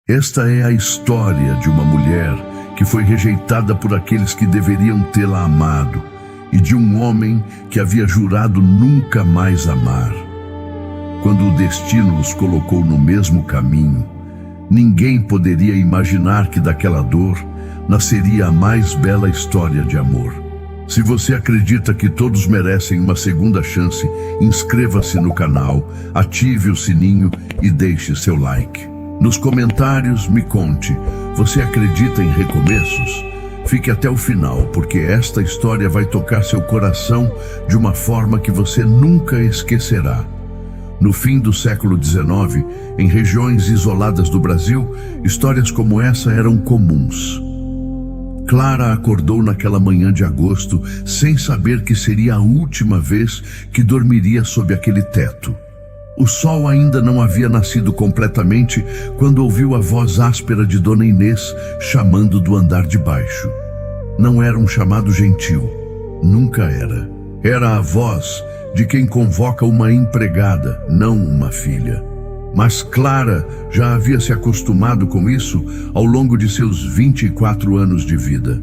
Esta é a história de uma mulher que foi rejeitada por aqueles que deveriam tê-la amado e de um homem que havia jurado nunca mais amar. Quando o destino os colocou no mesmo caminho, ninguém poderia imaginar que daquela dor nasceria a mais bela história de amor. Se você acredita que todos merecem uma segunda chance, inscreva-se no canal, ative o sininho e deixe seu like. Nos comentários me conte, você acredita em recomeços? Fique até o final, porque esta história vai tocar seu coração de uma forma que você nunca esquecerá. No fim do século XIX, em regiões isoladas do Brasil, histórias como essa eram comuns. Clara acordou naquela manhã de agosto sem saber que seria a última vez que dormiria sob aquele teto. O sol ainda não havia nascido completamente quando ouviu a voz áspera de Dona Inês chamando do andar de baixo. Não era um chamado gentil, nunca era. Era a voz de quem convoca uma empregada, não uma filha. Mas Clara já havia se acostumado com isso ao longo de seus 24 anos de vida.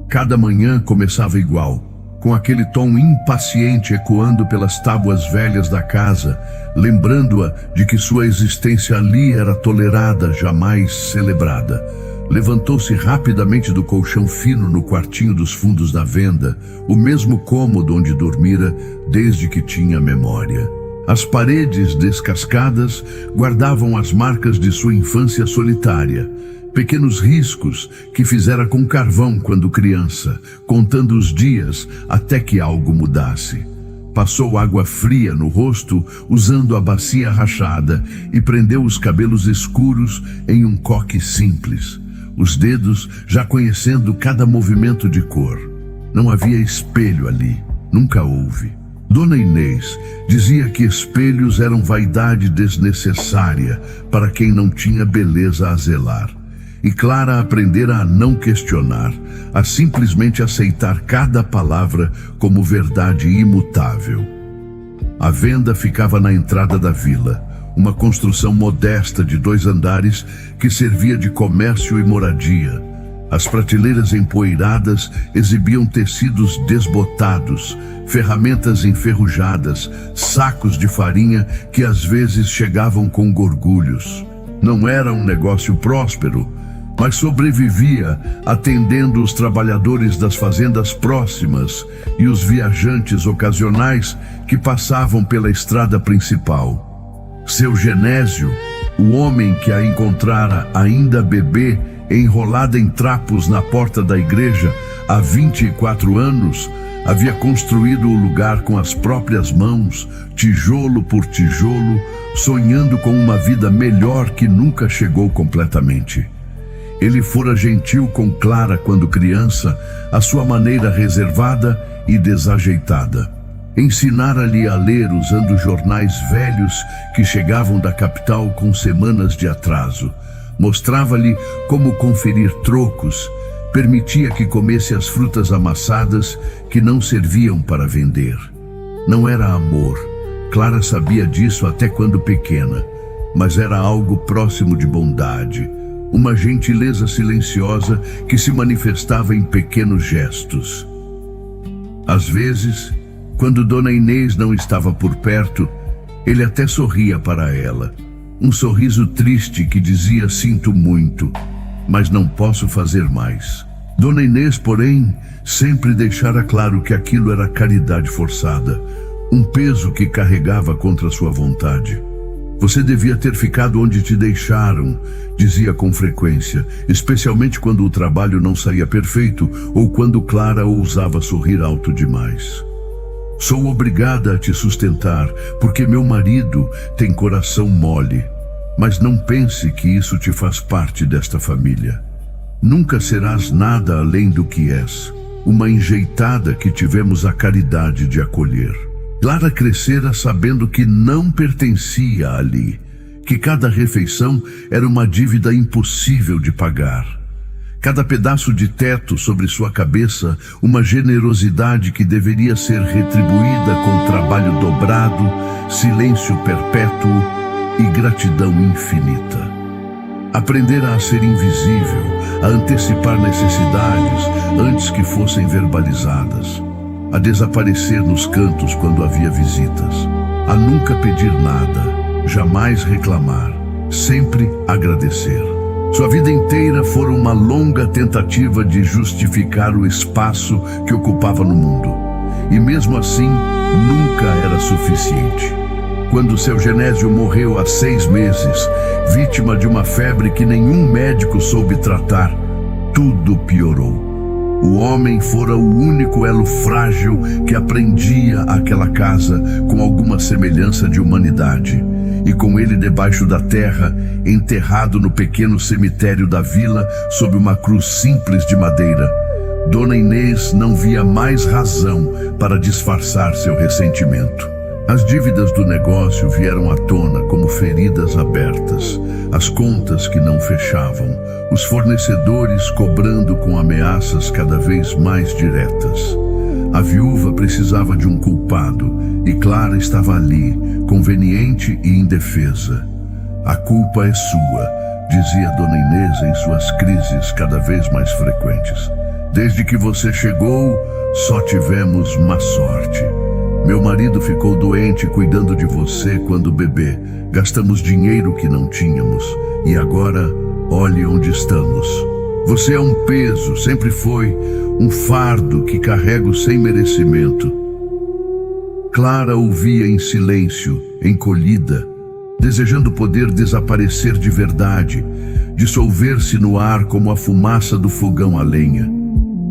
Cada manhã começava igual, com aquele tom impaciente ecoando pelas tábuas velhas da casa, lembrando-a de que sua existência ali era tolerada, jamais celebrada. Levantou-se rapidamente do colchão fino no quartinho dos fundos da venda, o mesmo cômodo onde dormira desde que tinha memória. As paredes descascadas guardavam as marcas de sua infância solitária, pequenos riscos que fizera com carvão quando criança, contando os dias até que algo mudasse. Passou água fria no rosto usando a bacia rachada e prendeu os cabelos escuros em um coque simples, os dedos já conhecendo cada movimento de cor. Não havia espelho ali, nunca houve. Dona Inês dizia que espelhos eram vaidade desnecessária para quem não tinha beleza a zelar. E Clara aprendera a não questionar, a simplesmente aceitar cada palavra como verdade imutável. A venda ficava na entrada da vila, uma construção modesta de 2 andares que servia de comércio e moradia. As prateleiras empoeiradas exibiam tecidos desbotados, ferramentas enferrujadas, sacos de farinha que às vezes chegavam com gorgulhos. Não era um negócio próspero, mas sobrevivia atendendo os trabalhadores das fazendas próximas e os viajantes ocasionais que passavam pela estrada principal. Seu Genésio, o homem que a encontrara ainda bebê, enrolada em trapos na porta da igreja há 24 anos, havia construído o lugar com as próprias mãos, tijolo por tijolo, sonhando com uma vida melhor que nunca chegou completamente. Ele fora gentil com Clara quando criança, à sua maneira reservada e desajeitada. Ensinara-lhe a ler usando jornais velhos que chegavam da capital com semanas de atraso. Mostrava-lhe como conferir trocos, permitia que comesse as frutas amassadas que não serviam para vender. Não era amor, Clara sabia disso até quando pequena, mas era algo próximo de bondade, uma gentileza silenciosa que se manifestava em pequenos gestos. Às vezes, quando Dona Inês não estava por perto, ele até sorria para ela. Um sorriso triste que dizia: sinto muito, mas não posso fazer mais. Dona Inês, porém, sempre deixara claro que aquilo era caridade forçada, um peso que carregava contra sua vontade. Você devia ter ficado onde te deixaram, dizia com frequência, especialmente quando o trabalho não saía perfeito ou quando Clara ousava sorrir alto demais. Sou obrigada a te sustentar, porque meu marido tem coração mole. Mas não pense que isso te faz parte desta família. Nunca serás nada além do que és, uma enjeitada que tivemos a caridade de acolher. Clara crescera sabendo que não pertencia ali, que cada refeição era uma dívida impossível de pagar. Cada pedaço de teto sobre sua cabeça, uma generosidade que deveria ser retribuída com trabalho dobrado, silêncio perpétuo e gratidão infinita. Aprendera a ser invisível, a antecipar necessidades antes que fossem verbalizadas, a desaparecer nos cantos quando havia visitas, a nunca pedir nada, jamais reclamar, sempre agradecer. Sua vida inteira fora uma longa tentativa de justificar o espaço que ocupava no mundo. E mesmo assim, nunca era suficiente. Quando seu Genésio morreu há 6 meses, vítima de uma febre que nenhum médico soube tratar, tudo piorou. O homem fora o único elo frágil que aprendia aquela casa com alguma semelhança de humanidade. E com ele debaixo da terra, enterrado no pequeno cemitério da vila, sob uma cruz simples de madeira, Dona Inês não via mais razão para disfarçar seu ressentimento. As dívidas do negócio vieram à tona como feridas abertas, as contas que não fechavam, os fornecedores cobrando com ameaças cada vez mais diretas. A viúva precisava de um culpado e Clara estava ali, conveniente e indefesa. A culpa é sua, dizia Dona Inês em suas crises cada vez mais frequentes. Desde que você chegou, só tivemos má sorte. Meu marido ficou doente cuidando de você quando bebê. Gastamos dinheiro que não tínhamos. E agora, olhe onde estamos. Você é um peso, sempre foi, um fardo que carrego sem merecimento. Clara ouvia em silêncio, encolhida, desejando poder desaparecer de verdade, dissolver-se no ar como a fumaça do fogão a lenha.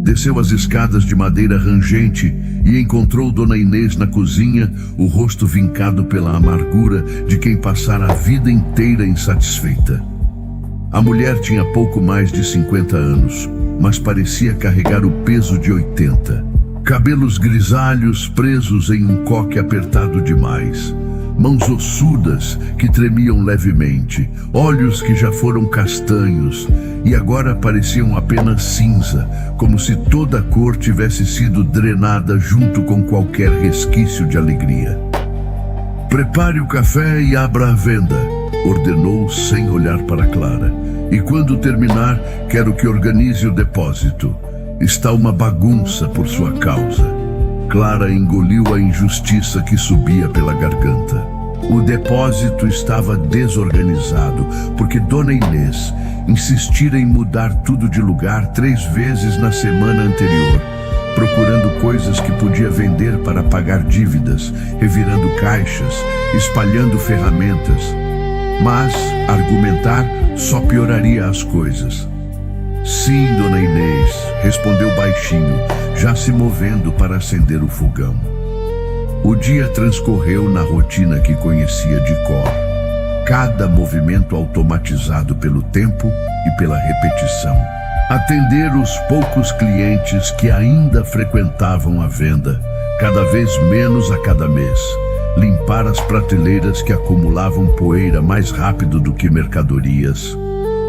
Desceu as escadas de madeira rangente e encontrou Dona Inês na cozinha, o rosto vincado pela amargura de quem passara a vida inteira insatisfeita. A mulher tinha pouco mais de 50 anos, mas parecia carregar o peso de 80. Cabelos grisalhos presos em um coque apertado demais, mãos ossudas que tremiam levemente, olhos que já foram castanhos e agora pareciam apenas cinza, como se toda a cor tivesse sido drenada junto com qualquer resquício de alegria. Prepare o café e abra a venda, ordenou sem olhar para Clara. E quando terminar, quero que organize o depósito. Está uma bagunça por sua causa. Clara engoliu a injustiça que subia pela garganta. O depósito estava desorganizado, porque Dona Inês insistira em mudar tudo de lugar 3 vezes na semana anterior, procurando coisas que podia vender para pagar dívidas, revirando caixas, espalhando ferramentas. Mas argumentar só pioraria as coisas. Sim, Dona Inês, respondeu baixinho, já se movendo para acender o fogão. O dia transcorreu na rotina que conhecia de cor. Cada movimento automatizado pelo tempo e pela repetição. Atender os poucos clientes que ainda frequentavam a venda, cada vez menos a cada mês. Limpar as prateleiras que acumulavam poeira mais rápido do que mercadorias.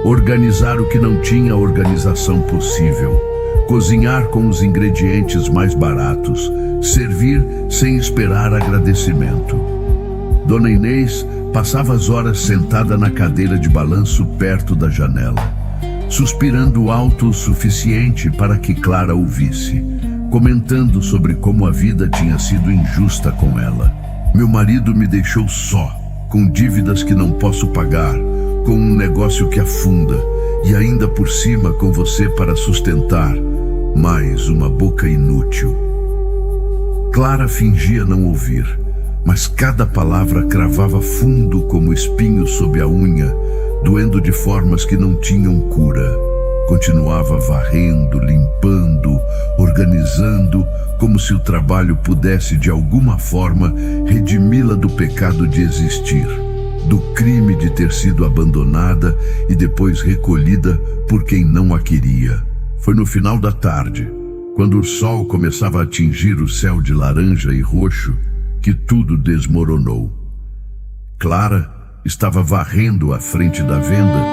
Organizar o que não tinha organização possível. Cozinhar com os ingredientes mais baratos. Servir sem esperar agradecimento. Dona Inês passava as horas sentada na cadeira de balanço perto da janela, suspirando alto o suficiente para que Clara ouvisse, comentando sobre como a vida tinha sido injusta com ela. Meu marido me deixou só, com dívidas que não posso pagar, com um negócio que afunda e ainda por cima com você para sustentar. Mais uma boca inútil. Clara fingia não ouvir, mas cada palavra cravava fundo como espinho sob a unha, doendo de formas que não tinham cura. Continuava varrendo, limpando, organizando, como se o trabalho pudesse de alguma forma redimi-la do pecado de existir, do crime de ter sido abandonada e depois recolhida por quem não a queria. Foi no final da tarde, quando o sol começava a atingir o céu de laranja e roxo, que tudo desmoronou. Clara estava varrendo à frente da venda,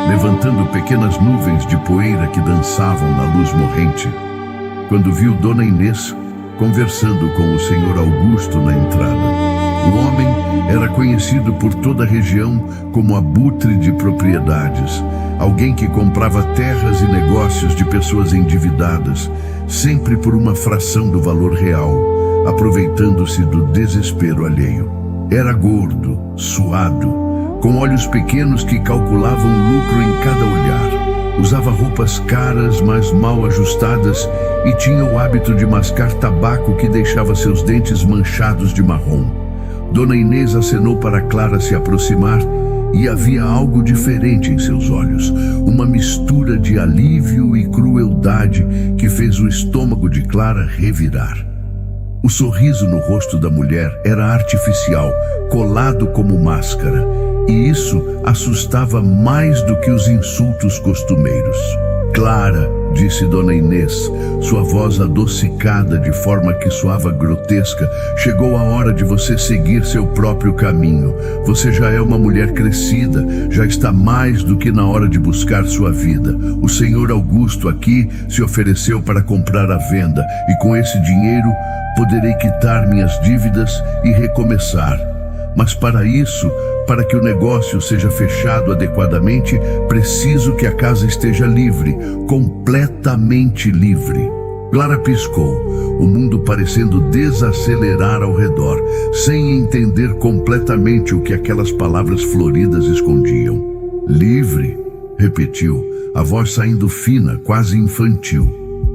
levantando pequenas nuvens de poeira que dançavam na luz morrente, quando viu Dona Inês conversando com o Sr. Augusto na entrada. O homem era conhecido por toda a região como abutre de propriedades, alguém que comprava terras e negócios de pessoas endividadas, sempre por uma fração do valor real, aproveitando-se do desespero alheio. Era gordo, suado, com olhos pequenos que calculavam lucro em cada olhar. Usava roupas caras, mas mal ajustadas, e tinha o hábito de mascar tabaco que deixava seus dentes manchados de marrom. Dona Inês acenou para Clara se aproximar e havia algo diferente em seus olhos, uma mistura de alívio e crueldade que fez o estômago de Clara revirar. O sorriso no rosto da mulher era artificial, colado como máscara, e isso assustava mais do que os insultos costumeiros. Clara, disse Dona Inês, sua voz adocicada de forma que soava grotesca, chegou a hora de você seguir seu próprio caminho. Você já é uma mulher crescida, já está mais do que na hora de buscar sua vida. O senhor Augusto aqui se ofereceu para comprar a venda, e com esse dinheiro poderei quitar minhas dívidas e recomeçar. Mas para isso, para que o negócio seja fechado adequadamente, preciso que a casa esteja livre, completamente livre. Clara piscou, o mundo parecendo desacelerar ao redor, sem entender completamente o que aquelas palavras floridas escondiam. Livre, repetiu, a voz saindo fina, quase infantil.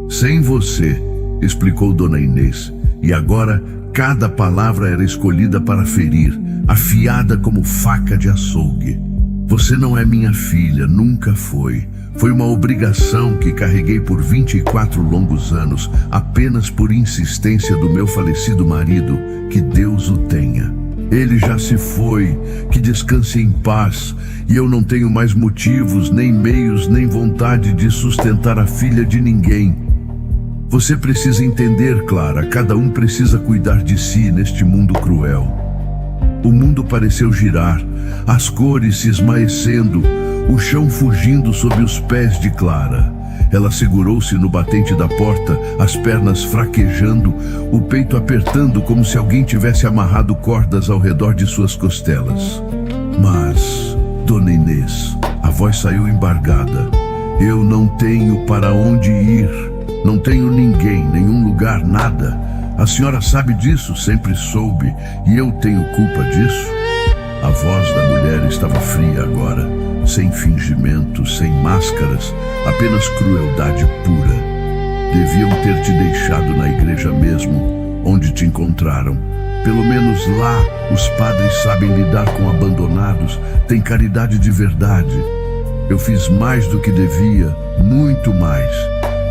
Sem você, explicou Dona Inês, e agora cada palavra era escolhida para ferir, afiada como faca de açougue. Você não é minha filha, nunca foi. Foi uma obrigação que carreguei por 24 longos anos, apenas por insistência do meu falecido marido, que Deus o tenha. Ele já se foi, que descanse em paz, e eu não tenho mais motivos, nem meios, nem vontade de sustentar a filha de ninguém. Você precisa entender, Clara, cada um precisa cuidar de si neste mundo cruel. O mundo pareceu girar, as cores se esmaecendo, o chão fugindo sob os pés de Clara. Ela segurou-se no batente da porta, as pernas fraquejando, o peito apertando como se alguém tivesse amarrado cordas ao redor de suas costelas. Mas, Dona Inês, a voz saiu embargada, eu não tenho para onde ir, não tenho ninguém, nenhum lugar, nada. A senhora sabe disso, sempre soube, e eu tenho culpa disso? A voz da mulher estava fria agora, sem fingimento, sem máscaras, apenas crueldade pura. Deviam ter te deixado na igreja mesmo, onde te encontraram. Pelo menos lá, os padres sabem lidar com abandonados, têm caridade de verdade. Eu fiz mais do que devia, muito mais.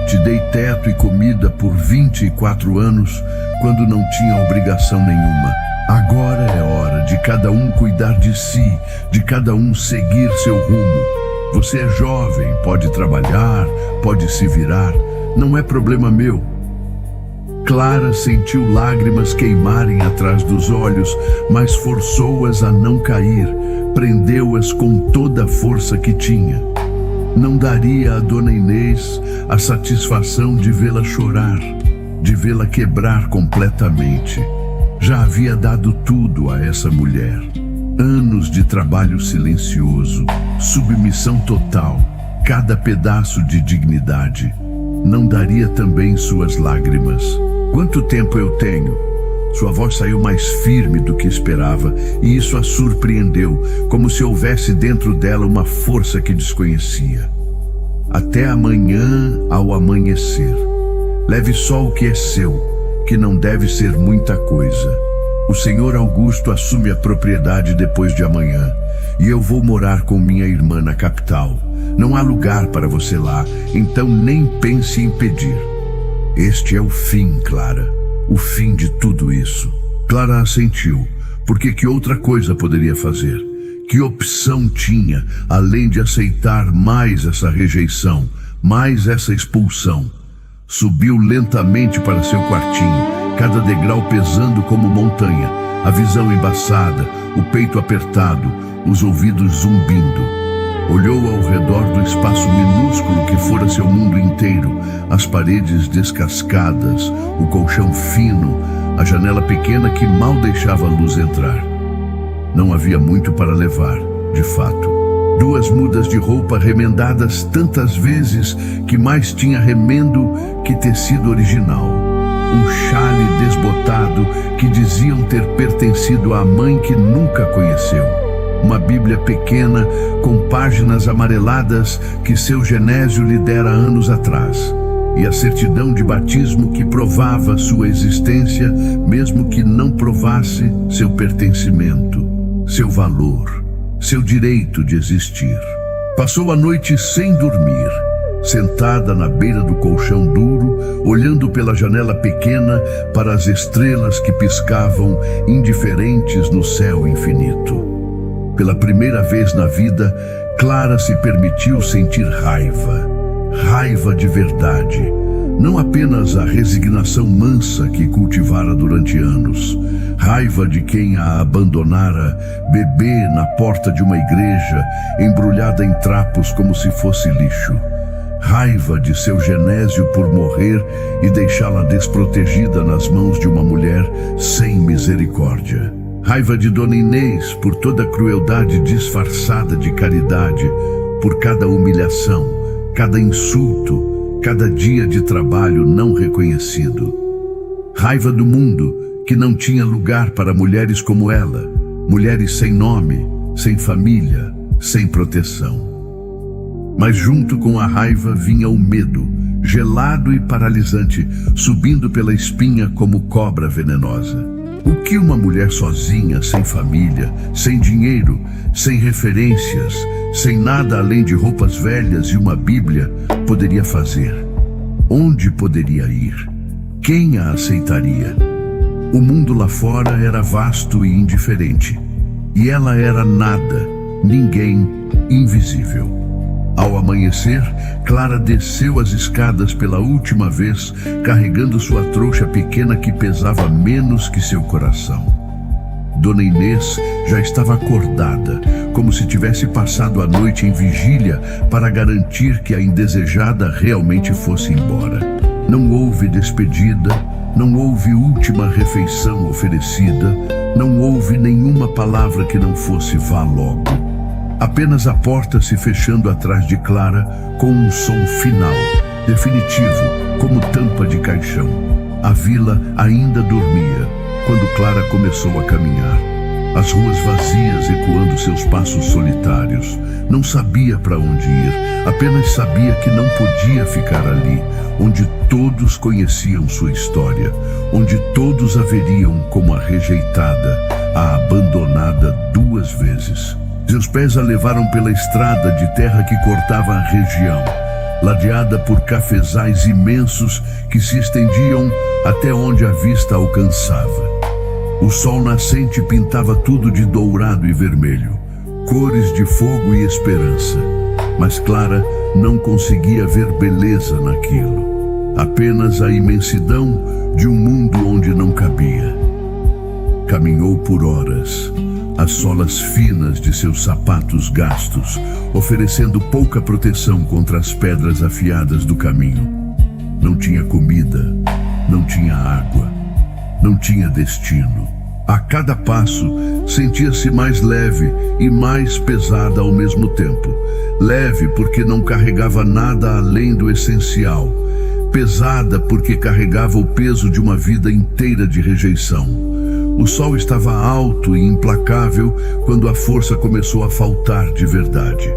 Te dei teto e comida por 24 anos, quando não tinha obrigação nenhuma. Agora é hora de cada um cuidar de si, de cada um seguir seu rumo. Você é jovem, pode trabalhar, pode se virar, não é problema meu. Clara sentiu lágrimas queimarem atrás dos olhos, mas forçou-as a não cair, prendeu-as com toda a força que tinha. Não daria a Dona Inês a satisfação de vê-la chorar, de vê-la quebrar completamente. Já havia dado tudo a essa mulher. Anos de trabalho silencioso, submissão total, cada pedaço de dignidade. Não daria também suas lágrimas. Quanto tempo eu tenho? Sua voz saiu mais firme do que esperava, e isso a surpreendeu, como se houvesse dentro dela uma força que desconhecia. Até amanhã ao amanhecer. Leve só o que é seu, que não deve ser muita coisa. O senhor Augusto assume a propriedade depois de amanhã, e eu vou morar com minha irmã na capital. Não há lugar para você lá, então nem pense em pedir. Este é o fim, Clara. O fim de tudo isso. Clara assentiu, porque que outra coisa poderia fazer? Que opção tinha, além de aceitar mais essa rejeição, mais essa expulsão? Subiu lentamente para seu quartinho, cada degrau pesando como montanha, a visão embaçada, o peito apertado, os ouvidos zumbindo. Olhou ao redor do espaço minúsculo que fora seu mundo inteiro. inteiro, as paredes descascadas, o colchão fino, a janela pequena que mal deixava a luz entrar. Não havia muito para levar, de fato. 2 mudas de roupa remendadas tantas vezes que mais tinha remendo que tecido original. Um chale desbotado que diziam ter pertencido à mãe que nunca conheceu. Uma Bíblia pequena com páginas amareladas que seu Genésio lhe dera anos atrás. E a certidão de batismo que provava sua existência, mesmo que não provasse seu pertencimento, seu valor, seu direito de existir. Passou a noite sem dormir, sentada na beira do colchão duro, olhando pela janela pequena para as estrelas que piscavam indiferentes no céu infinito. Pela primeira vez na vida, Clara se permitiu sentir raiva. Raiva de verdade. Não apenas a resignação mansa que cultivara durante anos. Raiva de quem a abandonara, bebê na porta de uma igreja, embrulhada em trapos como se fosse lixo. Raiva de seu Genésio por morrer e deixá-la desprotegida nas mãos de uma mulher sem misericórdia. Raiva de Dona Inês por toda a crueldade disfarçada de caridade, por cada humilhação, cada insulto, cada dia de trabalho não reconhecido. Raiva do mundo que não tinha lugar para mulheres como ela, mulheres sem nome, sem família, sem proteção. Mas junto com a raiva vinha o medo, gelado e paralisante, subindo pela espinha como cobra venenosa. O que uma mulher sozinha, sem família, sem dinheiro, sem referências, sem nada além de roupas velhas e uma Bíblia, poderia fazer? Onde poderia ir? Quem a aceitaria? O mundo lá fora era vasto e indiferente, e ela era nada, ninguém, invisível. Ao amanhecer, Clara desceu as escadas pela última vez, carregando sua trouxa pequena que pesava menos que seu coração. Dona Inês já estava acordada, como se tivesse passado a noite em vigília para garantir que a indesejada realmente fosse embora. Não houve despedida, não houve última refeição oferecida, não houve nenhuma palavra que não fosse vá logo. Apenas a porta se fechando atrás de Clara com um som final, definitivo, como tampa de caixão. A vila ainda dormia quando Clara começou a caminhar. As ruas vazias ecoando seus passos solitários. Não sabia para onde ir, apenas sabia que não podia ficar ali, onde todos conheciam sua história, onde todos a veriam como a rejeitada, a abandonada 2 vezes. Seus pés a levaram pela estrada de terra que cortava a região, ladeada por cafezais imensos que se estendiam até onde a vista alcançava. O sol nascente pintava tudo de dourado e vermelho, cores de fogo e esperança. Mas Clara não conseguia ver beleza naquilo, apenas a imensidão de um mundo onde não cabia. Caminhou por horas, as solas finas de seus sapatos gastos, oferecendo pouca proteção contra as pedras afiadas do caminho. Não tinha comida, não tinha água, não tinha destino. A cada passo, sentia-se mais leve e mais pesada ao mesmo tempo. Leve porque não carregava nada além do essencial. Pesada porque carregava o peso de uma vida inteira de rejeição. O sol estava alto e implacável quando a força começou a faltar de verdade.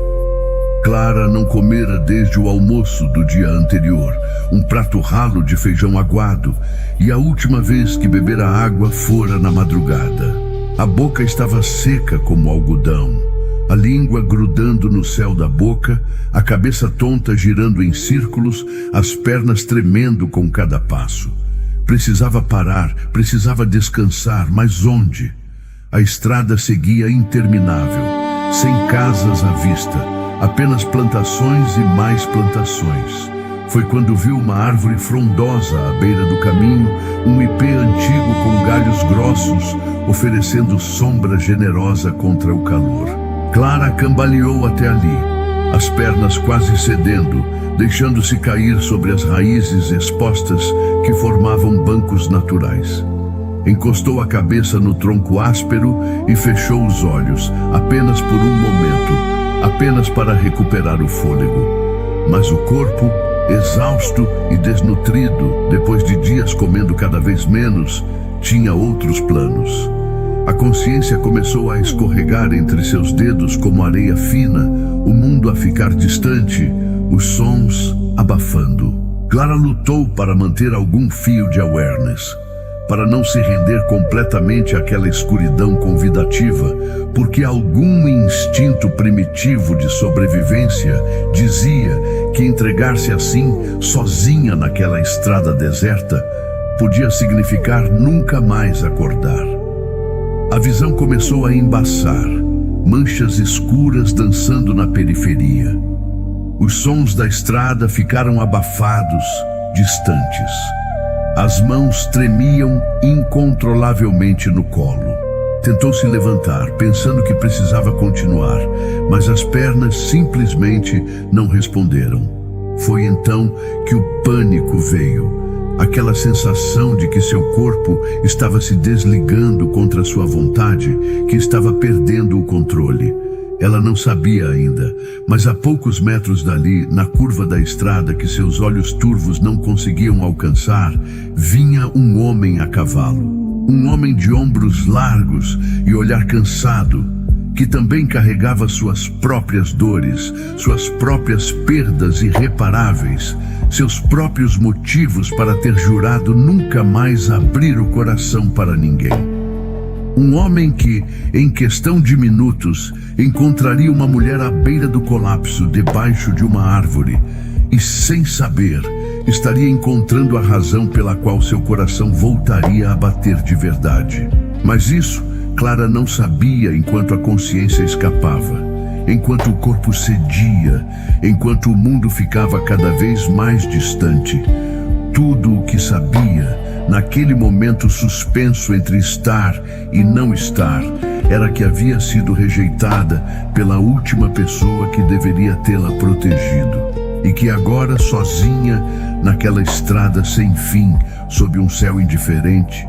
Clara não comera desde o almoço do dia anterior, um prato ralo de feijão aguado, e a última vez que bebera água fora na madrugada. A boca estava seca como algodão, a língua grudando no céu da boca, a cabeça tonta girando em círculos, as pernas tremendo com cada passo. Precisava parar, precisava descansar, mas onde? A estrada seguia interminável, sem casas à vista, apenas plantações e mais plantações. Foi quando viu uma árvore frondosa à beira do caminho, um ipê antigo com galhos grossos, oferecendo sombra generosa contra o calor. Clara cambaleou até ali, as pernas quase cedendo, deixando-se cair sobre as raízes expostas que formavam bancos naturais. Encostou a cabeça no tronco áspero e fechou os olhos, apenas por um momento, apenas para recuperar o fôlego. Mas o corpo, exausto e desnutrido, depois de dias comendo cada vez menos, tinha outros planos. A consciência começou a escorregar entre seus dedos como areia fina, o mundo a ficar distante, os sons abafando. Clara lutou para manter algum fio de awareness, para não se render completamente àquela escuridão convidativa, porque algum instinto primitivo de sobrevivência dizia que entregar-se assim, sozinha naquela estrada deserta, podia significar nunca mais acordar. A visão começou a embaçar, manchas escuras dançando na periferia. Os sons da estrada ficaram abafados, distantes. As mãos tremiam incontrolavelmente no colo. Tentou se levantar, pensando que precisava continuar, mas as pernas simplesmente não responderam. Foi então que o pânico veio. Aquela sensação de que seu corpo estava se desligando contra sua vontade, que estava perdendo o controle. Ela não sabia ainda, mas a poucos metros dali, na curva da estrada que seus olhos turvos não conseguiam alcançar, vinha um homem a cavalo. Um homem de ombros largos e olhar cansado, que também carregava suas próprias dores, suas próprias perdas irreparáveis, seus próprios motivos para ter jurado nunca mais abrir o coração para ninguém. Um homem que, em questão de minutos, encontraria uma mulher à beira do colapso, debaixo de uma árvore, e, sem saber, estaria encontrando a razão pela qual seu coração voltaria a bater de verdade. Mas isso Clara não sabia enquanto a consciência escapava, enquanto o corpo cedia, enquanto o mundo ficava cada vez mais distante. Tudo o que sabia, naquele momento suspenso entre estar e não estar, era que havia sido rejeitada pela última pessoa que deveria tê-la protegido, e que agora, sozinha, naquela estrada sem fim, sob um céu indiferente,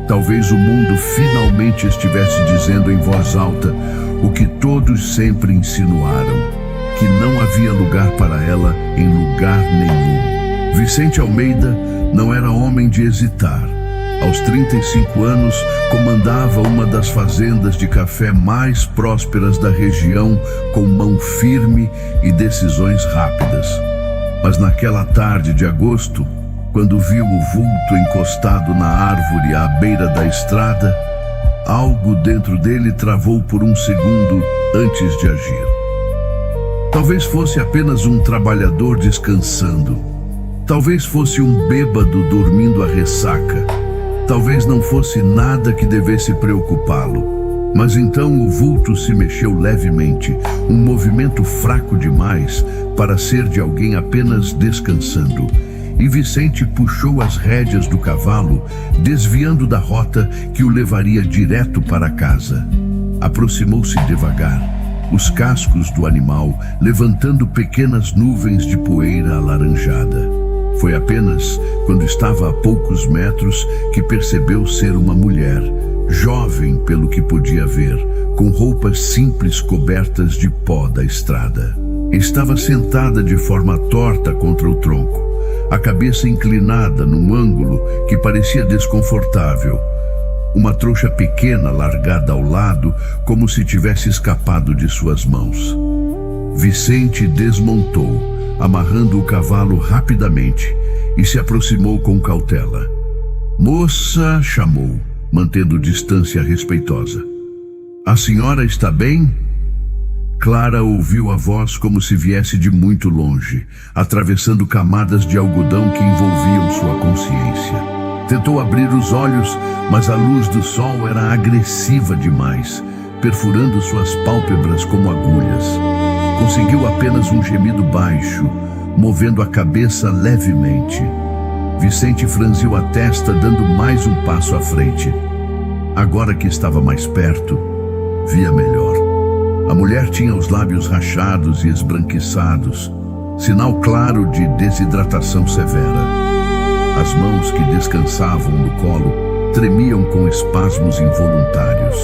talvez o mundo finalmente estivesse dizendo em voz alta o que todos sempre insinuaram, que não havia lugar para ela em lugar nenhum. Vicente Almeida não era homem de hesitar. Aos 35 anos, comandava uma das fazendas de café mais prósperas da região, com mão firme e decisões rápidas. Mas naquela tarde de agosto, quando viu o vulto encostado na árvore à beira da estrada, algo dentro dele travou por um segundo antes de agir. Talvez fosse apenas um trabalhador descansando. Talvez fosse um bêbado dormindo a ressaca. Talvez não fosse nada que devesse preocupá-lo. Mas então o vulto se mexeu levemente, um movimento fraco demais para ser de alguém apenas descansando. E Vicente puxou as rédeas do cavalo, desviando da rota que o levaria direto para casa. Aproximou-se devagar, os cascos do animal levantando pequenas nuvens de poeira alaranjada. Foi apenas quando estava a poucos metros que percebeu ser uma mulher, jovem pelo que podia ver, com roupas simples cobertas de pó da estrada. Estava sentada de forma torta contra o tronco, a cabeça inclinada num ângulo que parecia desconfortável. Uma trouxa pequena largada ao lado, como se tivesse escapado de suas mãos. Vicente desmontou, amarrando o cavalo rapidamente, e se aproximou com cautela. "Moça", chamou, mantendo distância respeitosa. "A senhora está bem?" Clara ouviu a voz como se viesse de muito longe, atravessando camadas de algodão que envolviam sua consciência. Tentou abrir os olhos, mas a luz do sol era agressiva demais, perfurando suas pálpebras como agulhas. Conseguiu apenas um gemido baixo, movendo a cabeça levemente. Vicente franziu a testa, dando mais um passo à frente. Agora que estava mais perto, via melhor. A mulher tinha os lábios rachados e esbranquiçados, sinal claro de desidratação severa. As mãos que descansavam no colo tremiam com espasmos involuntários.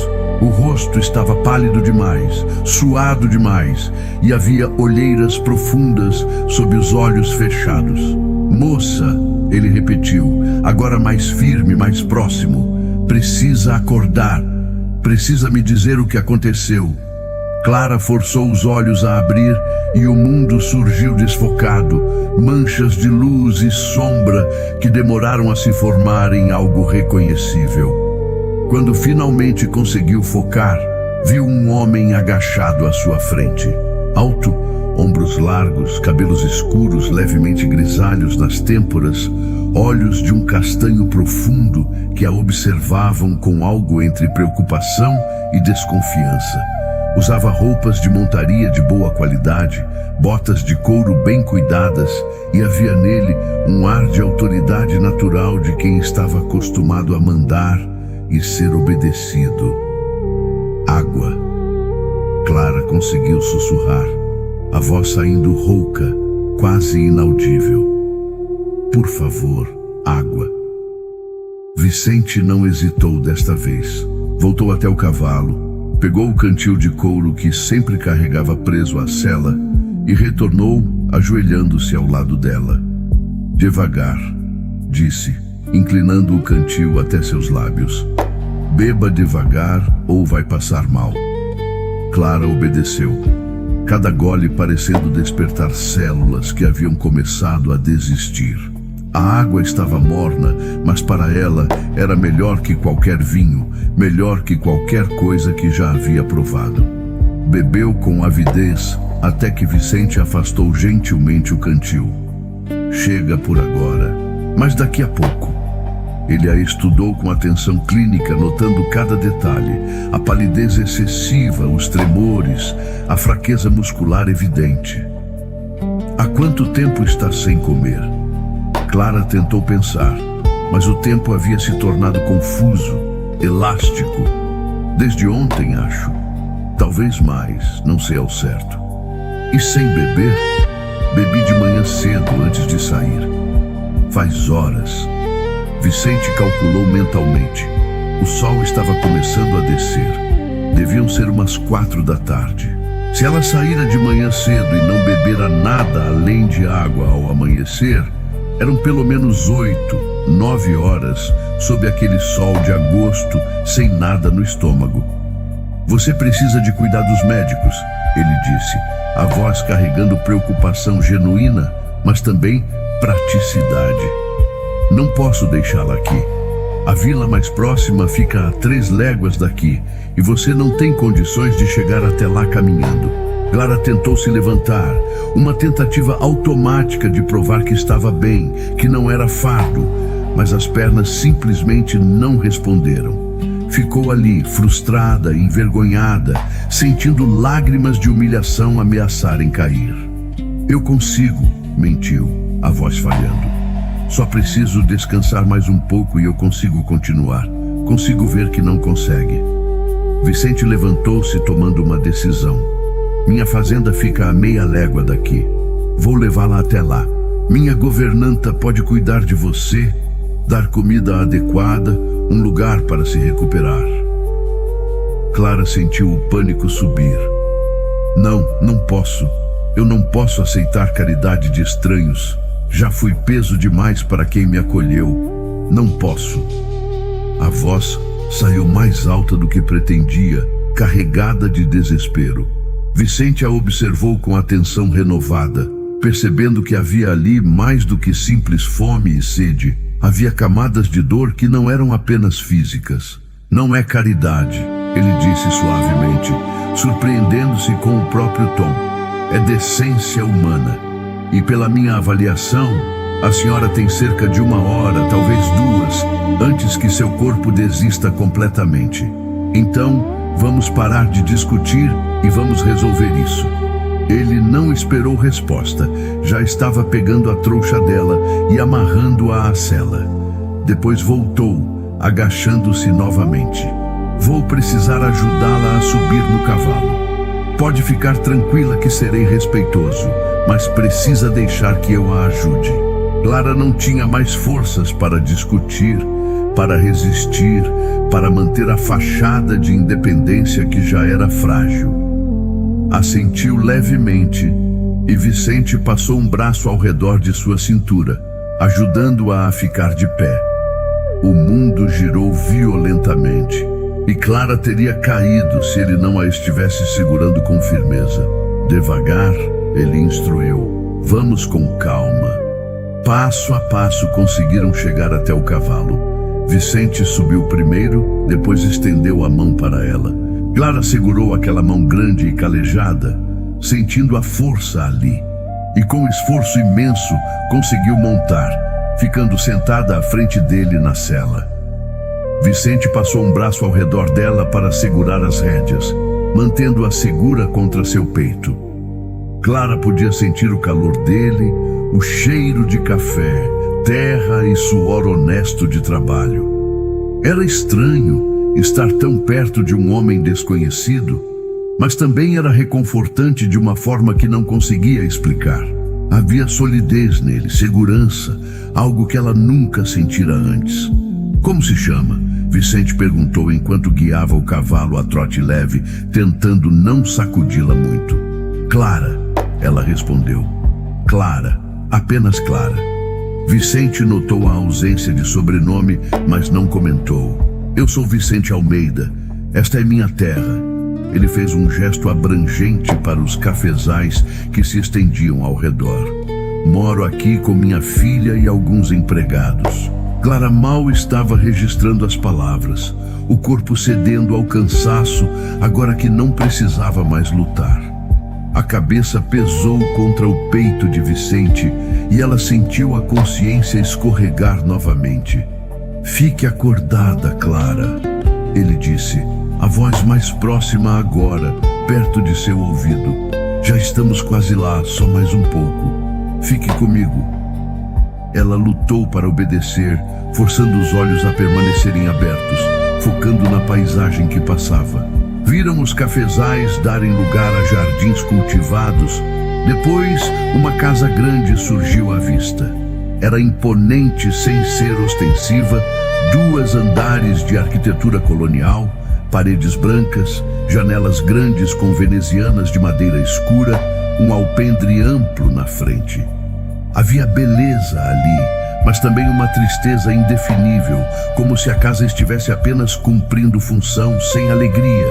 O rosto estava pálido demais, suado demais, e havia olheiras profundas sob os olhos fechados. Moça, ele repetiu, agora mais firme, mais próximo. Precisa acordar. Precisa me dizer o que aconteceu. Clara forçou os olhos a abrir e o mundo surgiu desfocado, manchas de luz e sombra que demoraram a se formar em algo reconhecível. Quando finalmente conseguiu focar, viu um homem agachado à sua frente. Alto, ombros largos, cabelos escuros, levemente grisalhos nas têmporas, olhos de um castanho profundo que a observavam com algo entre preocupação e desconfiança. Usava roupas de montaria de boa qualidade, botas de couro bem cuidadas, e havia nele um ar de autoridade natural de quem estava acostumado a mandar e ser obedecido. Água. Clara conseguiu sussurrar, a voz saindo rouca, quase inaudível. Por favor, água. Vicente não hesitou desta vez. Voltou até o cavalo, pegou o cantil de couro que sempre carregava preso à sela e retornou, ajoelhando-se ao lado dela. Devagar, disse, inclinando o cantil até seus lábios. Beba devagar ou vai passar mal. Clara obedeceu, cada gole parecendo despertar células que haviam começado a desistir. A água estava morna, mas para ela era melhor que qualquer vinho, melhor que qualquer coisa que já havia provado. Bebeu com avidez até que Vicente afastou gentilmente o cantil. Chega por agora, mas daqui a pouco. Ele a estudou com atenção clínica, notando cada detalhe, a palidez excessiva, os tremores, a fraqueza muscular evidente. Há quanto tempo está sem comer? Clara tentou pensar, mas o tempo havia se tornado confuso, elástico. Desde ontem, acho. Talvez mais, não sei ao certo. E sem beber? Bebi de manhã cedo, antes de sair. Faz horas. Vicente calculou mentalmente. O sol estava começando a descer. Deviam ser umas 4 da tarde. Se ela saíra de manhã cedo e não bebera nada além de água ao amanhecer, eram pelo menos 8, 9 horas sob aquele sol de agosto, sem nada no estômago. Você precisa de cuidados médicos, ele disse, a voz carregando preocupação genuína, mas também praticidade. Não posso deixá-la aqui. A vila mais próxima fica a 3 léguas daqui e você não tem condições de chegar até lá caminhando. Clara tentou se levantar, uma tentativa automática de provar que estava bem, que não era fardo, mas as pernas simplesmente não responderam. Ficou ali, frustrada, envergonhada, sentindo lágrimas de humilhação ameaçarem cair. Eu consigo, mentiu, a voz falhando. Só preciso descansar mais um pouco e eu consigo continuar. Consigo ver que não consegue. Vicente levantou-se tomando uma decisão. Minha fazenda fica a meia légua daqui. Vou levá-la até lá. Minha governanta pode cuidar de você, dar comida adequada, um lugar para se recuperar. Clara sentiu o pânico subir. Não posso. Eu não posso aceitar caridade de estranhos. Já fui peso demais para quem me acolheu. Não posso. A voz saiu mais alta do que pretendia, carregada de desespero. Vicente a observou com atenção renovada, percebendo que havia ali mais do que simples fome e sede. Havia camadas de dor que não eram apenas físicas. Não é caridade, ele disse suavemente, surpreendendo-se com o próprio tom. É decência humana. E pela minha avaliação, a senhora tem cerca de 1 hora, talvez 2, antes que seu corpo desista completamente. Então, vamos parar de discutir e vamos resolver isso. Ele não esperou resposta, já estava pegando a trouxa dela e amarrando-a à sela. Depois voltou, agachando-se novamente. Vou precisar ajudá-la a subir no cavalo. Pode ficar tranquila que serei respeitoso, mas precisa deixar que eu a ajude. Clara não tinha mais forças para discutir, para resistir, para manter a fachada de independência que já era frágil. Assentiu levemente e Vicente passou um braço ao redor de sua cintura, ajudando-a a ficar de pé. O mundo girou violentamente e Clara teria caído se ele não a estivesse segurando com firmeza. Devagar, ele instruiu: vamos com calma. Passo a passo conseguiram chegar até o cavalo. Vicente subiu primeiro, depois estendeu a mão para ela. Clara segurou aquela mão grande e calejada, sentindo a força ali, e com esforço imenso conseguiu montar, ficando sentada à frente dele na sela. Vicente passou um braço ao redor dela para segurar as rédeas, mantendo-a segura contra seu peito. Clara podia sentir o calor dele, o cheiro de café, terra e suor honesto de trabalho. Era estranho estar tão perto de um homem desconhecido, mas também era reconfortante de uma forma que não conseguia explicar. Havia solidez nele, segurança, algo que ela nunca sentira antes. Como se chama? Vicente perguntou enquanto guiava o cavalo a trote leve, tentando não sacudi-la muito. Clara, ela respondeu. Clara, apenas Clara. Vicente notou a ausência de sobrenome, mas não comentou. Eu sou Vicente Almeida. Esta é minha terra. Ele fez um gesto abrangente para os cafezais que se estendiam ao redor. Moro aqui com minha filha e alguns empregados. Clara mal estava registrando as palavras, o corpo cedendo ao cansaço, agora que não precisava mais lutar. A cabeça pesou contra o peito de Vicente e ela sentiu a consciência escorregar novamente. Fique acordada, Clara, ele disse, a voz mais próxima agora, perto de seu ouvido. Já estamos quase lá, só mais um pouco. Fique comigo. Ela lutou para obedecer, forçando os olhos a permanecerem abertos, focando na paisagem que passava. Viram os cafezais darem lugar a jardins cultivados. Depois, uma casa grande surgiu à vista. Era imponente sem ser ostensiva, 2 andares de arquitetura colonial, paredes brancas, janelas grandes com venezianas de madeira escura, um alpendre amplo na frente. Havia beleza ali, mas também uma tristeza indefinível, como se a casa estivesse apenas cumprindo função sem alegria,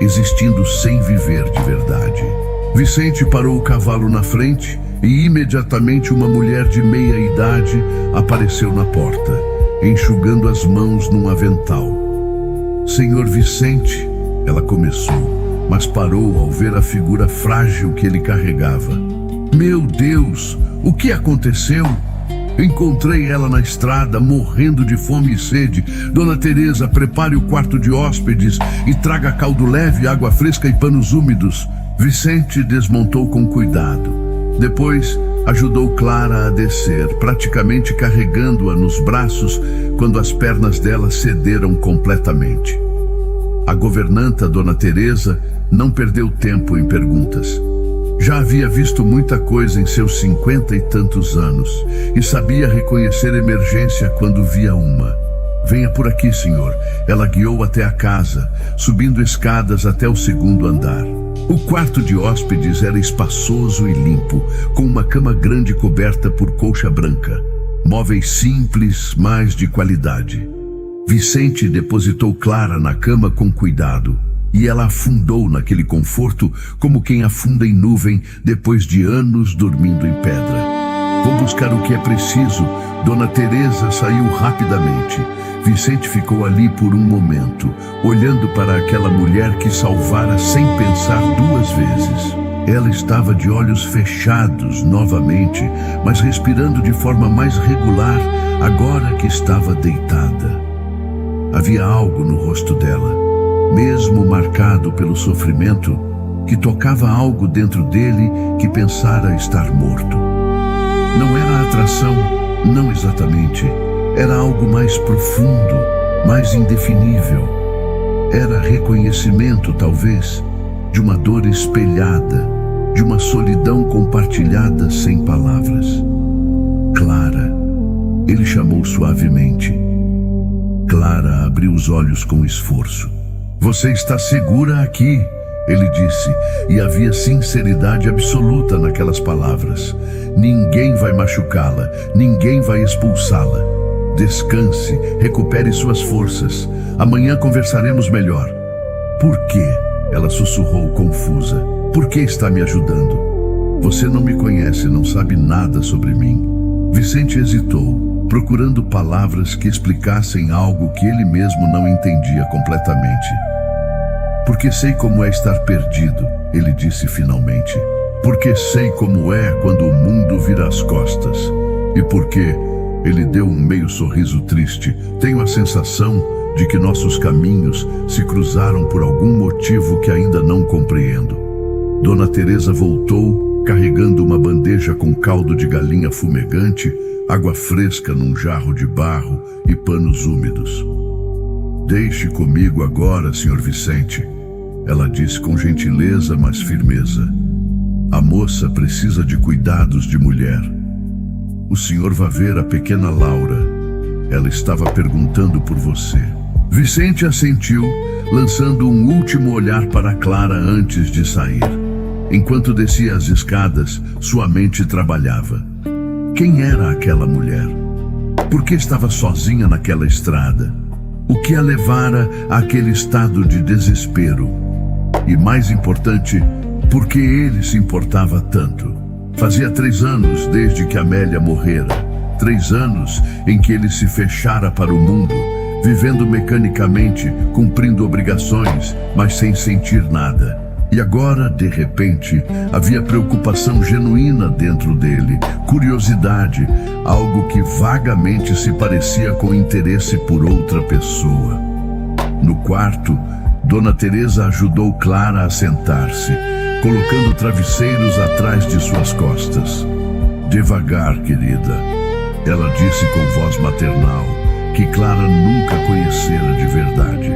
existindo sem viver de verdade. Vicente parou o cavalo na frente e imediatamente uma mulher de meia idade apareceu na porta, enxugando as mãos num avental. Senhor Vicente, ela começou, mas parou ao ver a figura frágil que ele carregava. Meu Deus, o que aconteceu? Encontrei ela na estrada, morrendo de fome e sede. Dona Teresa, prepare o quarto de hóspedes e traga caldo leve, água fresca e panos úmidos. Vicente desmontou com cuidado. Depois, ajudou Clara a descer, praticamente carregando-a nos braços quando as pernas dela cederam completamente. A governanta, Dona Teresa, não perdeu tempo em perguntas. Já havia visto muita coisa em seus 50 e tantos anos e sabia reconhecer emergência quando via uma. Venha por aqui, senhor. Ela guiou até a casa, subindo escadas até o 2º andar. O quarto de hóspedes era espaçoso e limpo, com uma cama grande coberta por colcha branca. Móveis simples, mas de qualidade. Vicente depositou Clara na cama com cuidado. E ela afundou naquele conforto como quem afunda em nuvem depois de anos dormindo em pedra. Vou buscar o que é preciso. Dona Teresa saiu rapidamente. Vicente ficou ali por um momento, olhando para aquela mulher que salvara sem pensar 2 vezes. Ela estava de olhos fechados novamente, mas respirando de forma mais regular agora que estava deitada. Havia algo no rosto dela, mesmo marcado pelo sofrimento, que tocava algo dentro dele que pensara estar morto. Não era atração, não exatamente. Era algo mais profundo, mais indefinível. Era reconhecimento, talvez. de uma dor espelhada, de uma solidão compartilhada sem palavras. Clara, ele chamou suavemente. Clara abriu os olhos com esforço. Você está segura aqui, ele disse, e havia sinceridade absoluta naquelas palavras. Ninguém vai machucá-la, ninguém vai expulsá-la. Descanse, recupere suas forças. Amanhã conversaremos melhor. Por quê? Ela sussurrou confusa. Por que está me ajudando? Você não me conhece, não sabe nada sobre mim. Vicente hesitou, procurando palavras que explicassem algo que ele mesmo não entendia completamente. Porque sei como é estar perdido, ele disse finalmente. Porque sei como é quando o mundo vira as costas. E porque, ele deu um meio sorriso triste, tenho a sensação de que nossos caminhos se cruzaram por algum motivo que ainda não compreendo. Dona Teresa voltou, carregando uma bandeja com caldo de galinha fumegante, água fresca num jarro de barro e panos úmidos. Deixe comigo agora, Sr. Vicente, ela disse com gentileza, mas firmeza. A moça precisa de cuidados de mulher. O senhor vai ver a pequena Laura. Ela estava perguntando por você. Vicente assentiu, lançando um último olhar para Clara antes de sair. Enquanto descia as escadas, sua mente trabalhava. Quem era aquela mulher? Por que estava sozinha naquela estrada? O que a levara àquele estado de desespero? E mais importante, por que ele se importava tanto? Fazia 3 anos desde que Amélia morrera. 3 anos em que ele se fechara para o mundo, vivendo mecanicamente, cumprindo obrigações, mas sem sentir nada. E agora, de repente, havia preocupação genuína dentro dele, curiosidade, algo que vagamente se parecia com interesse por outra pessoa. No quarto, Dona Teresa ajudou Clara a sentar-se, colocando travesseiros atrás de suas costas. Devagar, querida, ela disse com voz maternal, que Clara nunca conhecera de verdade.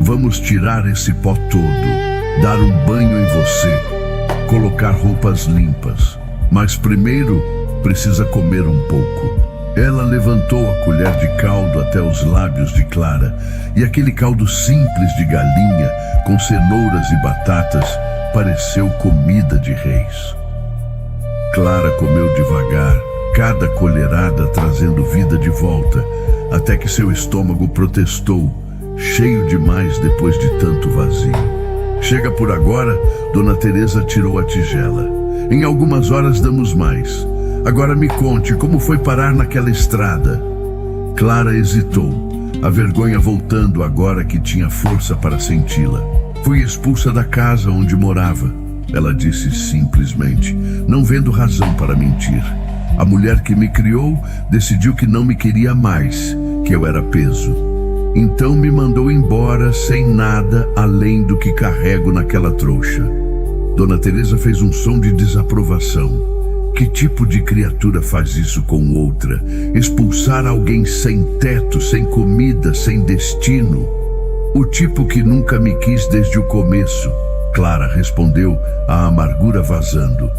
Vamos tirar esse pó todo, dar um banho em você, colocar roupas limpas. Mas primeiro precisa comer um pouco. Ela levantou a colher de caldo até os lábios de Clara, e aquele caldo simples de galinha, com cenouras e batatas, pareceu comida de reis. Clara comeu devagar, cada colherada trazendo vida de volta, até que seu estômago protestou, cheio demais depois de tanto vazio. Chega por agora, Dona Teresa tirou a tigela. Em algumas horas damos mais. Agora me conte como foi parar naquela estrada. Clara hesitou, a vergonha voltando agora que tinha força para senti-la. Fui expulsa da casa onde morava, ela disse simplesmente, não vendo razão para mentir. A mulher que me criou decidiu que não me queria mais, que eu era peso. Então me mandou embora sem nada além do que carrego naquela trouxa. Dona Teresa fez um som de desaprovação. Que tipo de criatura faz isso com outra? Expulsar alguém sem teto, sem comida, sem destino? O tipo que nunca me quis desde o começo, Clara respondeu, a amargura vazando.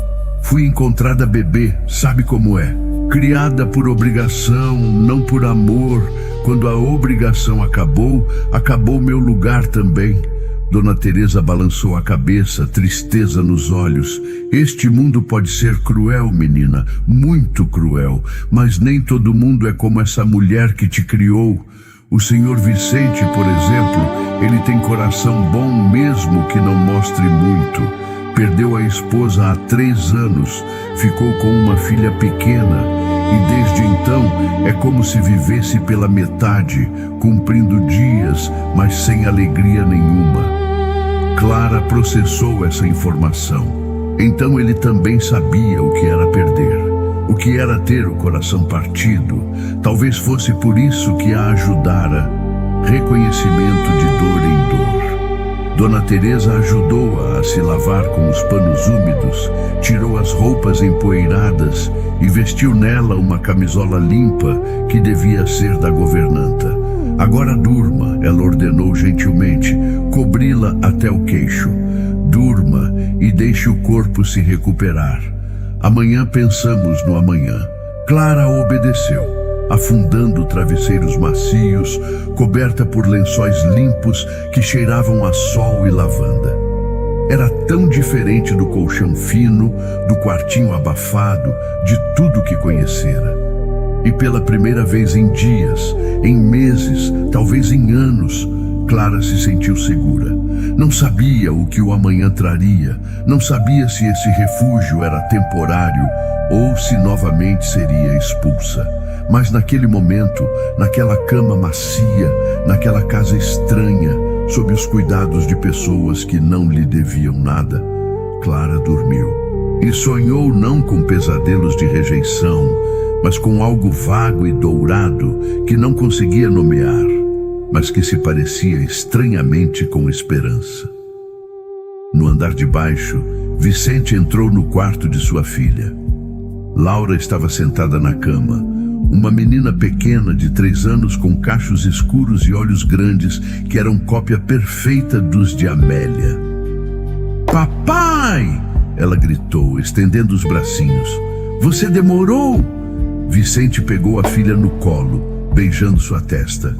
Fui encontrada bebê, sabe como é? Criada por obrigação, não por amor. Quando a obrigação acabou, acabou meu lugar também. Dona Teresa balançou a cabeça, tristeza nos olhos. Este mundo pode ser cruel, menina, muito cruel, mas nem todo mundo é como essa mulher que te criou. O senhor Vicente, por exemplo, ele tem coração bom mesmo que não mostre muito. Perdeu a esposa há 3 anos, ficou com uma filha pequena e desde então é como se vivesse pela metade, cumprindo dias, mas sem alegria nenhuma. Clara processou essa informação. Então ele também sabia o que era perder, o que era ter o coração partido. Talvez fosse por isso que a ajudara. Reconhecimento de dor em dor. Dona Teresa ajudou-a a se lavar com os panos úmidos, tirou as roupas empoeiradas e vestiu nela uma camisola limpa que devia ser da governanta. Agora durma, ela ordenou gentilmente, cobri-la até o queixo. Durma e deixe o corpo se recuperar. Amanhã pensamos no amanhã. Clara obedeceu, afundando travesseiros macios, coberta por lençóis limpos que cheiravam a sol e lavanda. Era tão diferente do colchão fino, do quartinho abafado, de tudo que conhecera. E pela primeira vez em dias, em meses, talvez em anos, Clara se sentiu segura. Não sabia o que o amanhã traria, não sabia se esse refúgio era temporário ou se novamente seria expulsa. Mas naquele momento, naquela cama macia, naquela casa estranha, sob os cuidados de pessoas que não lhe deviam nada, Clara dormiu. E sonhou não com pesadelos de rejeição, mas com algo vago e dourado que não conseguia nomear, mas que se parecia estranhamente com esperança. No andar de baixo, Vicente entrou no quarto de sua filha. Laura estava sentada na cama, uma menina pequena de 3 anos com cachos escuros e olhos grandes que eram cópia perfeita dos de Amélia. "Papai!" ela gritou, estendendo os bracinhos. "Você demorou!" Vicente pegou a filha no colo, beijando sua testa.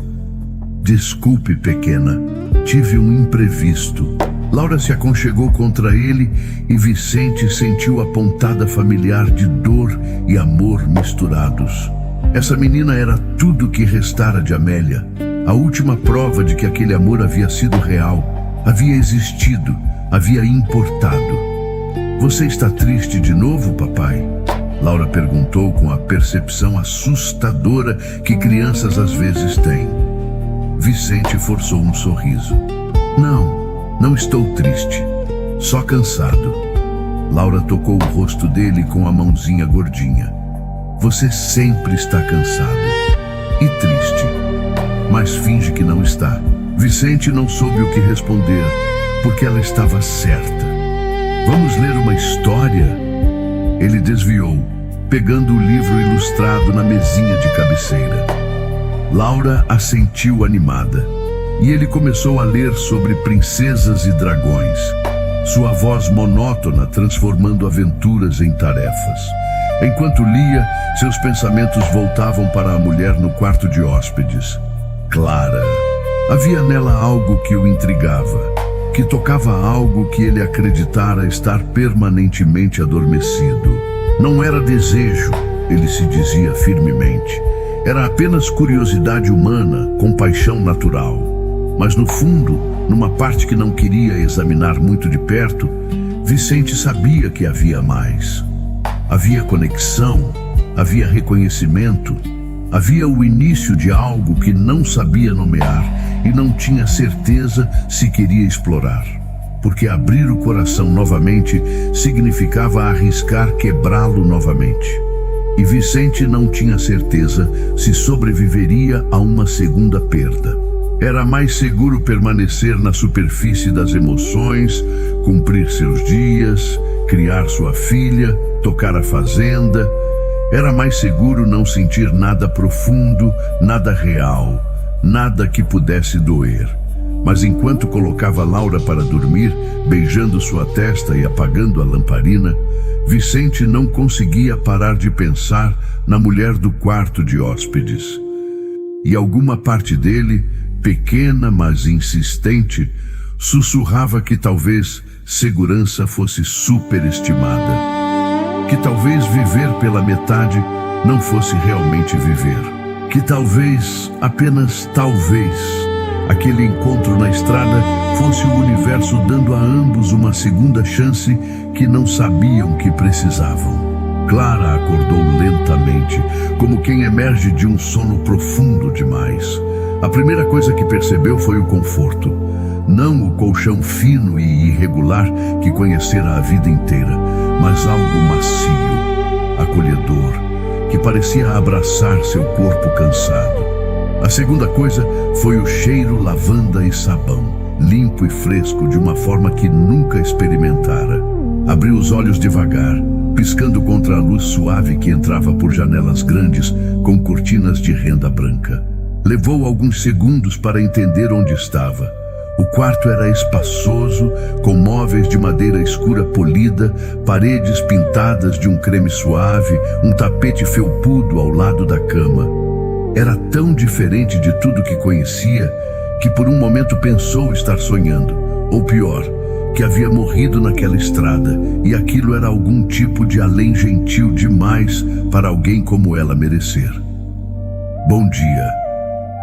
"Desculpe, pequena, tive um imprevisto." Laura se aconchegou contra ele e Vicente sentiu a pontada familiar de dor e amor misturados. Essa menina era tudo o que restara de Amélia, a última prova de que aquele amor havia sido real, havia existido, havia importado. "Você está triste de novo, papai?" Laura perguntou com a percepção assustadora que crianças às vezes têm. Vicente forçou um sorriso. Não estou triste, só cansado." Laura tocou o rosto dele com a mãozinha gordinha. "Você sempre está cansado e triste, mas finge que não está." Vicente não soube o que responder, porque ela estava certa. "Vamos ler uma história?" Ele desviou, pegando o livro ilustrado na mesinha de cabeceira. Laura assentiu animada, e ele começou a ler sobre princesas e dragões, sua voz monótona transformando aventuras em tarefas. Enquanto lia, seus pensamentos voltavam para a mulher no quarto de hóspedes. Clara. Havia nela algo que o intrigava, que tocava algo que ele acreditara estar permanentemente adormecido. Não era desejo, ele se dizia firmemente. Era apenas curiosidade humana, compaixão natural. Mas no fundo, numa parte que não queria examinar muito de perto, Vicente sabia que havia mais. Havia conexão, havia reconhecimento, havia o início de algo que não sabia nomear e não tinha certeza se queria explorar. Porque abrir o coração novamente significava arriscar quebrá-lo novamente. E Vicente não tinha certeza se sobreviveria a uma segunda perda. Era mais seguro permanecer na superfície das emoções, cumprir seus dias, criar sua filha, tocar a fazenda. Era mais seguro não sentir nada profundo, nada real, nada que pudesse doer. Mas enquanto colocava Laura para dormir, beijando sua testa e apagando a lamparina, Vicente não conseguia parar de pensar na mulher do quarto de hóspedes. E alguma parte dele, pequena mas insistente, sussurrava que talvez segurança fosse superestimada. Que talvez viver pela metade não fosse realmente viver. Que talvez, apenas talvez, aquele encontro na estrada fosse o universo dando a ambos uma segunda chance que não sabiam que precisavam. Clara acordou lentamente, como quem emerge de um sono profundo demais. A primeira coisa que percebeu foi o conforto. Não o colchão fino e irregular que conhecera a vida inteira, mas algo macio, acolhedor, que parecia abraçar seu corpo cansado. A segunda coisa foi o cheiro lavanda e sabão, limpo e fresco de uma forma que nunca experimentara. Abriu os olhos devagar, piscando contra a luz suave que entrava por janelas grandes com cortinas de renda branca. Levou alguns segundos para entender onde estava. O quarto era espaçoso, com móveis de madeira escura polida, paredes pintadas de um creme suave, um tapete felpudo ao lado da cama. Era tão diferente de tudo que conhecia que por um momento pensou estar sonhando, ou pior, que havia morrido naquela estrada e aquilo era algum tipo de além gentil demais para alguém como ela merecer. Bom dia.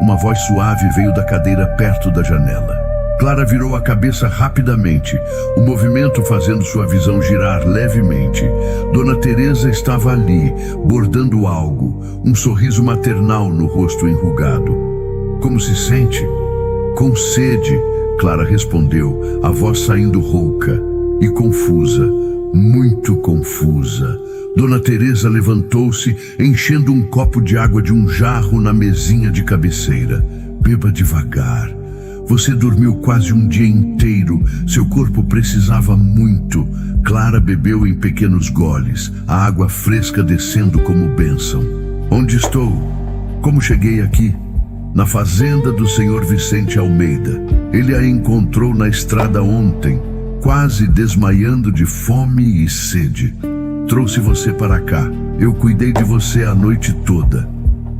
Uma voz suave veio da cadeira perto da janela. Clara virou a cabeça rapidamente, o movimento fazendo sua visão girar levemente. Dona Teresa estava ali, bordando algo, um sorriso maternal no rosto enrugado. Como se sente? Com sede, Clara respondeu, a voz saindo rouca e confusa, muito confusa. Dona Teresa levantou-se, enchendo um copo de água de um jarro na mesinha de cabeceira. Beba devagar. Você dormiu quase um dia inteiro, seu corpo precisava muito. Clara bebeu em pequenos goles, a água fresca descendo como bênção. Onde estou? Como cheguei aqui? Na fazenda do Sr. Vicente Almeida. Ele a encontrou na estrada ontem, quase desmaiando de fome e sede. Trouxe você para cá. Eu cuidei de você a noite toda.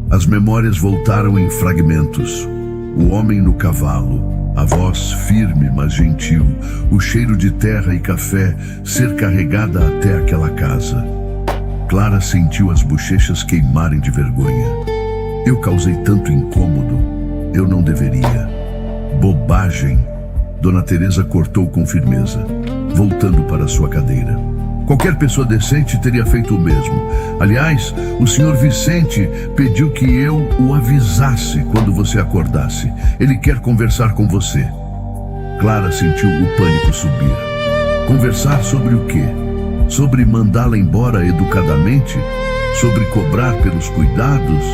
As memórias voltaram em fragmentos. O homem no cavalo, a voz firme mas gentil, o cheiro de terra e café ser carregada até aquela casa. Clara sentiu as bochechas queimarem de vergonha. Eu causei tanto incômodo. Eu não deveria. Bobagem. Dona Teresa cortou com firmeza, voltando para sua cadeira. Qualquer pessoa decente teria feito o mesmo. Aliás, o Sr. Vicente pediu que eu o avisasse quando você acordasse. Ele quer conversar com você. Clara sentiu o pânico subir. Conversar sobre o quê? Sobre mandá-la embora educadamente? Sobre cobrar pelos cuidados?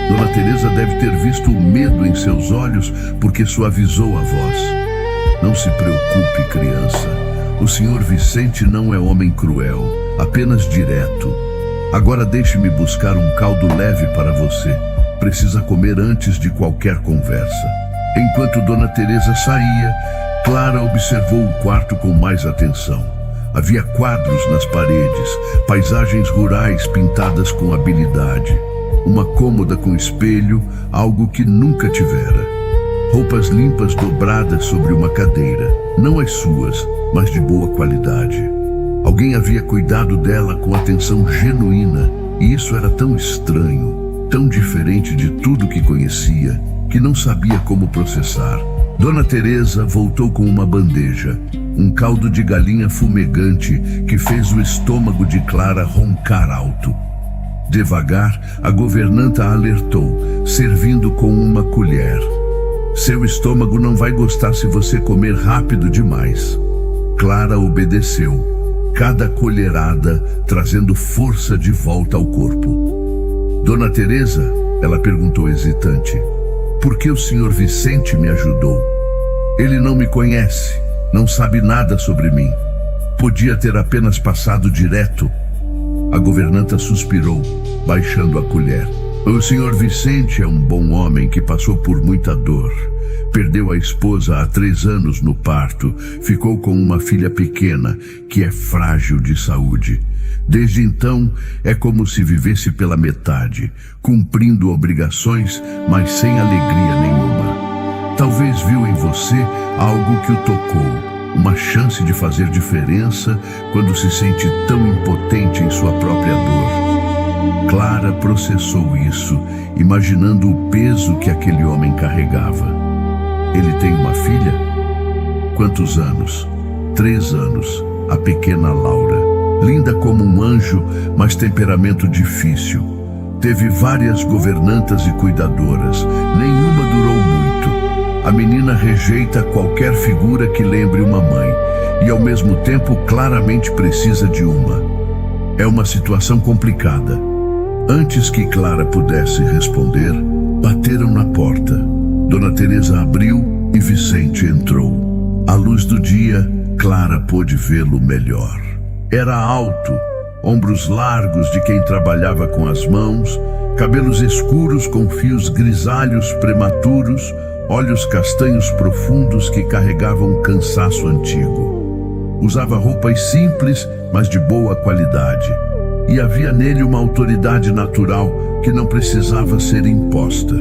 Dona Teresa deve ter visto o medo em seus olhos porque suavizou a voz. Não se preocupe, criança. O Sr. Vicente não é homem cruel, apenas direto. Agora deixe-me buscar um caldo leve para você. Precisa comer antes de qualquer conversa. Enquanto Dona Teresa saía, Clara observou o quarto com mais atenção. Havia quadros nas paredes, paisagens rurais pintadas com habilidade. Uma cômoda com espelho, algo que nunca tivera. Roupas limpas dobradas sobre uma cadeira, não as suas, mas de boa qualidade. Alguém havia cuidado dela com atenção genuína, e isso era tão estranho, tão diferente de tudo que conhecia, que não sabia como processar. Dona Teresa voltou com uma bandeja, um caldo de galinha fumegante que fez o estômago de Clara roncar alto. Devagar, a governanta a alertou, servindo com uma colher. Seu estômago não vai gostar se você comer rápido demais. Clara obedeceu, cada colherada trazendo força de volta ao corpo. Dona Teresa, ela perguntou hesitante, por que o Sr. Vicente me ajudou? Ele não me conhece, não sabe nada sobre mim. Podia ter apenas passado direto. A governanta suspirou, baixando a colher. O Sr. Vicente é um bom homem que passou por muita dor. Perdeu a esposa há 3 anos no parto. Ficou com uma filha pequena, que é frágil de saúde. Desde então, é como se vivesse pela metade, cumprindo obrigações, mas sem alegria nenhuma. Talvez viu em você algo que o tocou, uma chance de fazer diferença quando se sente tão impotente em sua própria dor. Clara processou isso, imaginando o peso que aquele homem carregava. Ele tem uma filha? Quantos anos? 3 anos, a pequena Laura. Linda como um anjo, mas temperamento difícil. Teve várias governantas e cuidadoras, nenhuma durou muito. A menina rejeita qualquer figura que lembre uma mãe, e ao mesmo tempo claramente precisa de uma. É uma situação complicada. Antes que Clara pudesse responder, bateram na porta. Dona Teresa abriu e Vicente entrou. À luz do dia, Clara pôde vê-lo melhor. Era alto, ombros largos de quem trabalhava com as mãos, cabelos escuros com fios grisalhos prematuros, olhos castanhos profundos que carregavam um cansaço antigo. Usava roupas simples, mas de boa qualidade. E havia nele uma autoridade natural que não precisava ser imposta.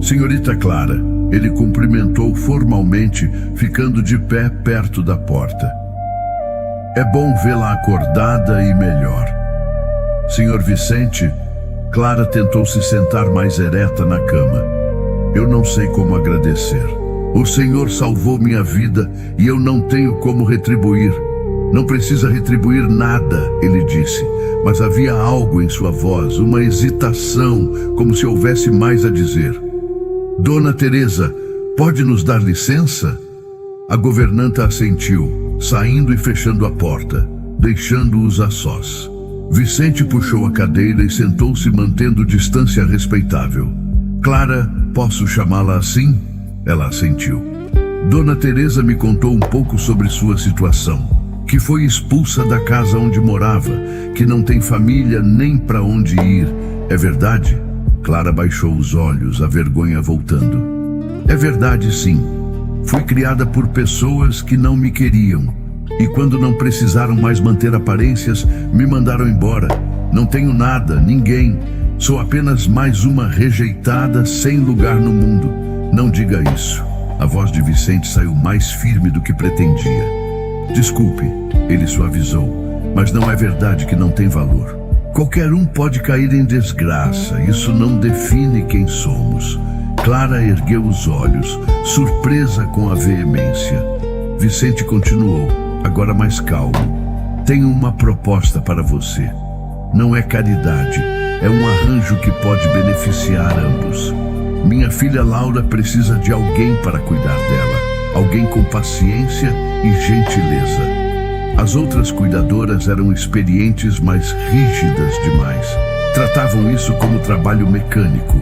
Senhorita Clara, ele cumprimentou formalmente, ficando de pé perto da porta. É bom vê-la acordada e melhor. Senhor Vicente, Clara tentou se sentar mais ereta na cama. Eu não sei como agradecer. O Senhor salvou minha vida e eu não tenho como retribuir. Não precisa retribuir nada, ele disse, mas havia algo em sua voz, uma hesitação, como se houvesse mais a dizer. Dona Teresa, pode nos dar licença? A governanta assentiu, saindo e fechando a porta, deixando-os a sós. Vicente puxou a cadeira e sentou-se mantendo distância respeitável. Clara, posso chamá-la assim? Ela assentiu. Dona Teresa me contou um pouco sobre sua situação, que foi expulsa da casa onde morava, que não tem família nem para onde ir. É verdade? Clara baixou os olhos, a vergonha voltando. É verdade, sim. Fui criada por pessoas que não me queriam. E quando não precisaram mais manter aparências, me mandaram embora. Não tenho nada, ninguém. Sou apenas mais uma rejeitada sem lugar no mundo. Não diga isso. A voz de Vicente saiu mais firme do que pretendia. Desculpe, ele suavizou, mas não é verdade que não tem valor. Qualquer um pode cair em desgraça, isso não define quem somos. Clara ergueu os olhos, surpresa com a veemência. Vicente continuou, agora mais calmo. Tenho uma proposta para você. Não é caridade, é um arranjo que pode beneficiar ambos. Minha filha Laura precisa de alguém para cuidar dela, alguém com paciência e gentileza. As outras cuidadoras eram experientes, mas rígidas demais. Tratavam isso como trabalho mecânico.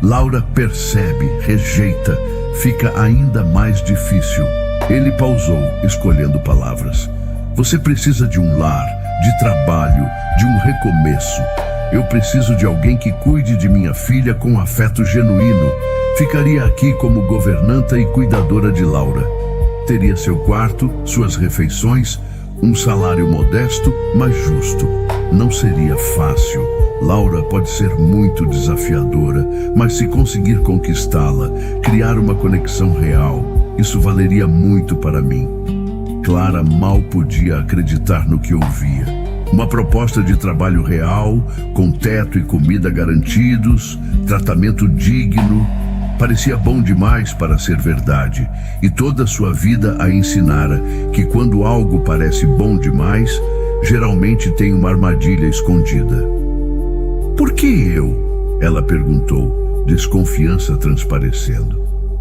Laura percebe, rejeita, fica ainda mais difícil. Ele pausou, escolhendo palavras. Você precisa de um lar, de trabalho, de um recomeço. Eu preciso de alguém que cuide de minha filha com afeto genuíno. Ficaria aqui como governanta e cuidadora de Laura. Teria seu quarto, suas refeições, um salário modesto, mas justo. Não seria fácil. Laura pode ser muito desafiadora, mas se conseguir conquistá-la, criar uma conexão real, isso valeria muito para mim. Clara mal podia acreditar no que ouvia. Uma proposta de trabalho real, com teto e comida garantidos, tratamento digno, parecia bom demais para ser verdade, e toda a sua vida a ensinara que quando algo parece bom demais, geralmente tem uma armadilha escondida. Por que eu? Ela perguntou, desconfiança transparecendo.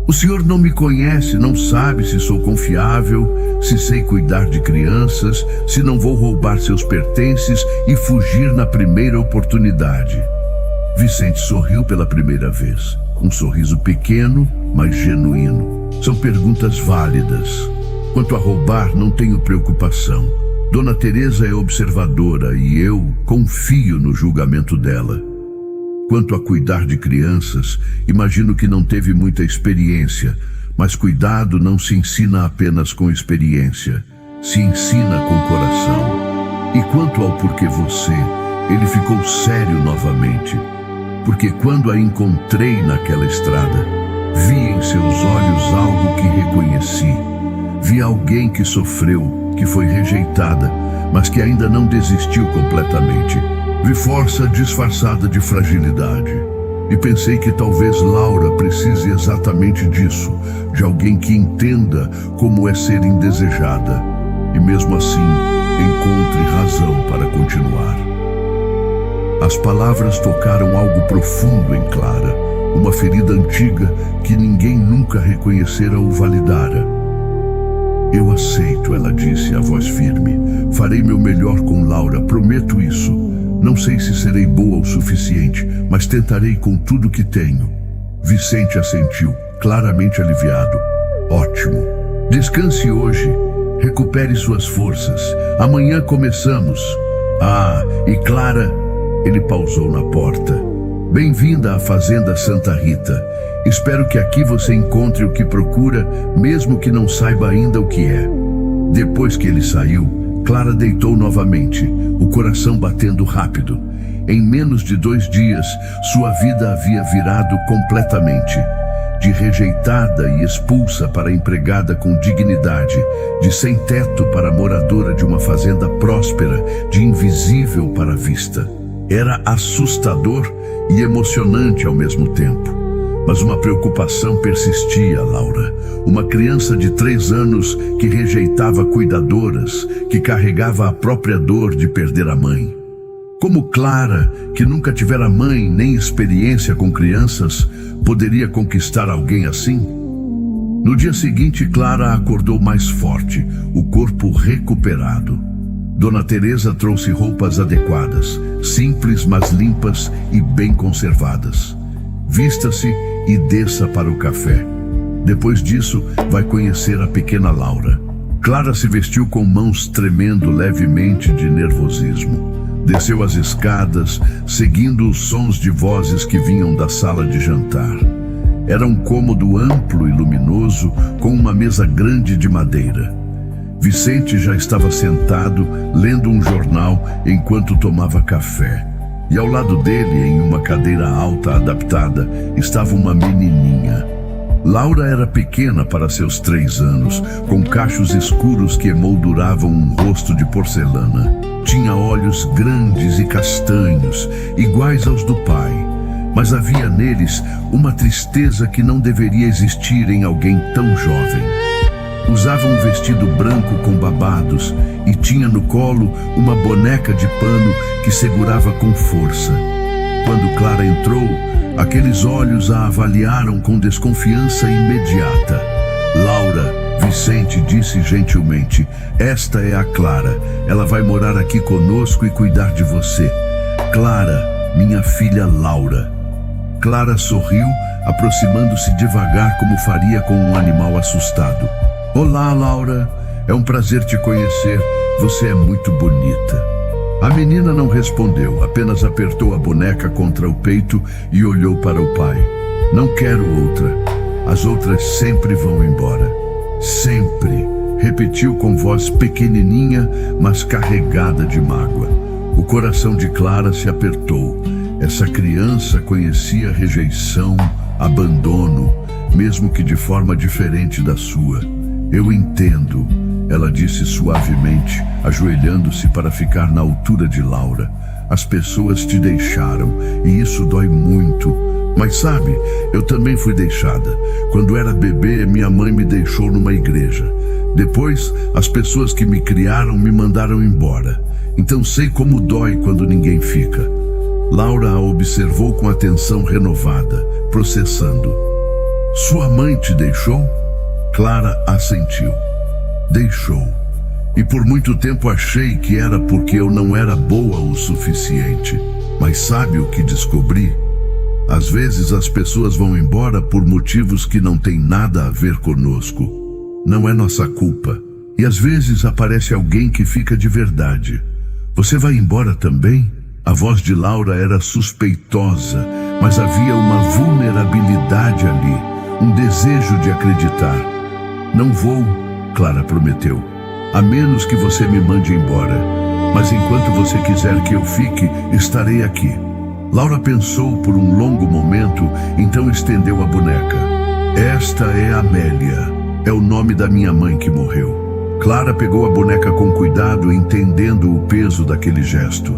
O senhor não me conhece, não sabe se sou confiável, se sei cuidar de crianças, se não vou roubar seus pertences e fugir na primeira oportunidade. Vicente sorriu pela primeira vez. Um sorriso pequeno, mas genuíno. São perguntas válidas. Quanto a roubar, não tenho preocupação. Dona Teresa é observadora e eu confio no julgamento dela. Quanto a cuidar de crianças, imagino que não teve muita experiência, mas cuidado não se ensina apenas com experiência, se ensina com coração. E quanto ao porquê você, ele ficou sério novamente, porque quando a encontrei naquela estrada, vi em seus olhos algo que reconheci. Vi alguém que sofreu, que foi rejeitada, mas que ainda não desistiu completamente. Vi força disfarçada de fragilidade. E pensei que talvez Laura precise exatamente disso, de alguém que entenda como é ser indesejada. E mesmo assim, encontre razão para continuar. As palavras tocaram algo profundo em Clara, uma ferida antiga que ninguém nunca reconhecera ou validara. Eu aceito, ela disse, a voz firme. Farei meu melhor com Laura, prometo isso. Não sei se serei boa o suficiente, mas tentarei com tudo que tenho. Vicente assentiu, claramente aliviado. Ótimo. Descanse hoje. Recupere suas forças. Amanhã começamos. Ah, e Clara... Ele pausou na porta. Bem-vinda à Fazenda Santa Rita. Espero que aqui você encontre o que procura, mesmo que não saiba ainda o que é. Depois que ele saiu, Clara deitou novamente, o coração batendo rápido. Em menos de 2 dias, sua vida havia virado completamente. De rejeitada e expulsa para empregada com dignidade, de sem-teto para moradora de uma fazenda próspera, de invisível para a vista. Era assustador e emocionante ao mesmo tempo. Mas uma preocupação persistia, Laura. Uma criança de 3 anos que rejeitava cuidadoras, que carregava a própria dor de perder a mãe. Como Clara, que nunca tivera mãe nem experiência com crianças, poderia conquistar alguém assim? No dia seguinte, Clara acordou mais forte, o corpo recuperado. Dona Teresa trouxe roupas adequadas, simples mas limpas e bem conservadas. Vista-se e desça para o café. Depois disso, vai conhecer a pequena Laura. Clara se vestiu com mãos tremendo levemente de nervosismo. Desceu as escadas, seguindo os sons de vozes que vinham da sala de jantar. Era um cômodo amplo e luminoso, com uma mesa grande de madeira. Vicente já estava sentado, lendo um jornal enquanto tomava café. E ao lado dele, em uma cadeira alta adaptada, estava uma menininha. Laura era pequena para seus 3 anos, com cachos escuros que emolduravam um rosto de porcelana. Tinha olhos grandes e castanhos, iguais aos do pai, mas havia neles uma tristeza que não deveria existir em alguém tão jovem. Usava um vestido branco com babados e tinha no colo uma boneca de pano que segurava com força. Quando Clara entrou, aqueles olhos a avaliaram com desconfiança imediata. Laura, Vicente disse gentilmente, esta é a Clara. Ela vai morar aqui conosco e cuidar de você. Clara, minha filha Laura. Clara sorriu, aproximando-se devagar como faria com um animal assustado. Olá, Laura. É um prazer te conhecer. Você é muito bonita. A menina não respondeu, apenas apertou a boneca contra o peito e olhou para o pai. Não quero outra. As outras sempre vão embora. Sempre, repetiu com voz pequenininha, mas carregada de mágoa. O coração de Clara se apertou. Essa criança conhecia rejeição, abandono, mesmo que de forma diferente da sua. Eu entendo, ela disse suavemente, ajoelhando-se para ficar na altura de Laura. As pessoas te deixaram, e isso dói muito. Mas sabe, eu também fui deixada. Quando era bebê, minha mãe me deixou numa igreja. Depois, as pessoas que me criaram me mandaram embora. Então sei como dói quando ninguém fica. Laura a observou com atenção renovada, processando. Sua mãe te deixou? Clara assentiu. Deixou. E por muito tempo achei que era porque eu não era boa o suficiente. Mas sabe o que descobri? Às vezes as pessoas vão embora por motivos que não têm nada a ver conosco. Não é nossa culpa. E às vezes aparece alguém que fica de verdade. Você vai embora também? A voz de Laura era suspeitosa, mas havia uma vulnerabilidade ali, um desejo de acreditar. Não vou, Clara prometeu, a menos que você me mande embora. Mas enquanto você quiser que eu fique, estarei aqui. Laura pensou por um longo momento, então estendeu a boneca. Esta é Amélia. É o nome da minha mãe que morreu. Clara pegou a boneca com cuidado, entendendo o peso daquele gesto.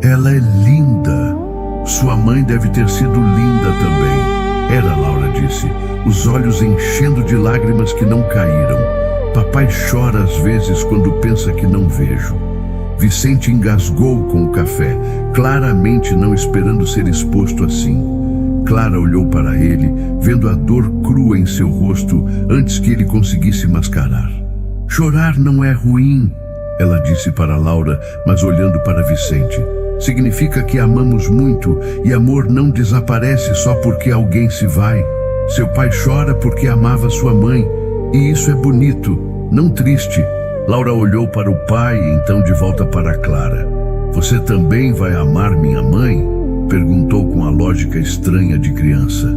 Ela é linda. Sua mãe deve ter sido linda também. Era, Laura disse, os olhos enchendo de lágrimas que não caíram. Papai chora às vezes quando pensa que não vejo. Vicente engasgou com o café, claramente não esperando ser exposto assim. Clara olhou para ele, vendo a dor crua em seu rosto antes que ele conseguisse mascarar. Chorar não é ruim, ela disse para Laura, mas olhando para Vicente. Significa que amamos muito e amor não desaparece só porque alguém se vai. Seu pai chora porque amava sua mãe, e isso é bonito, não triste. Laura olhou para o pai e então de volta para Clara. Você também vai amar minha mãe? Perguntou com a lógica estranha de criança.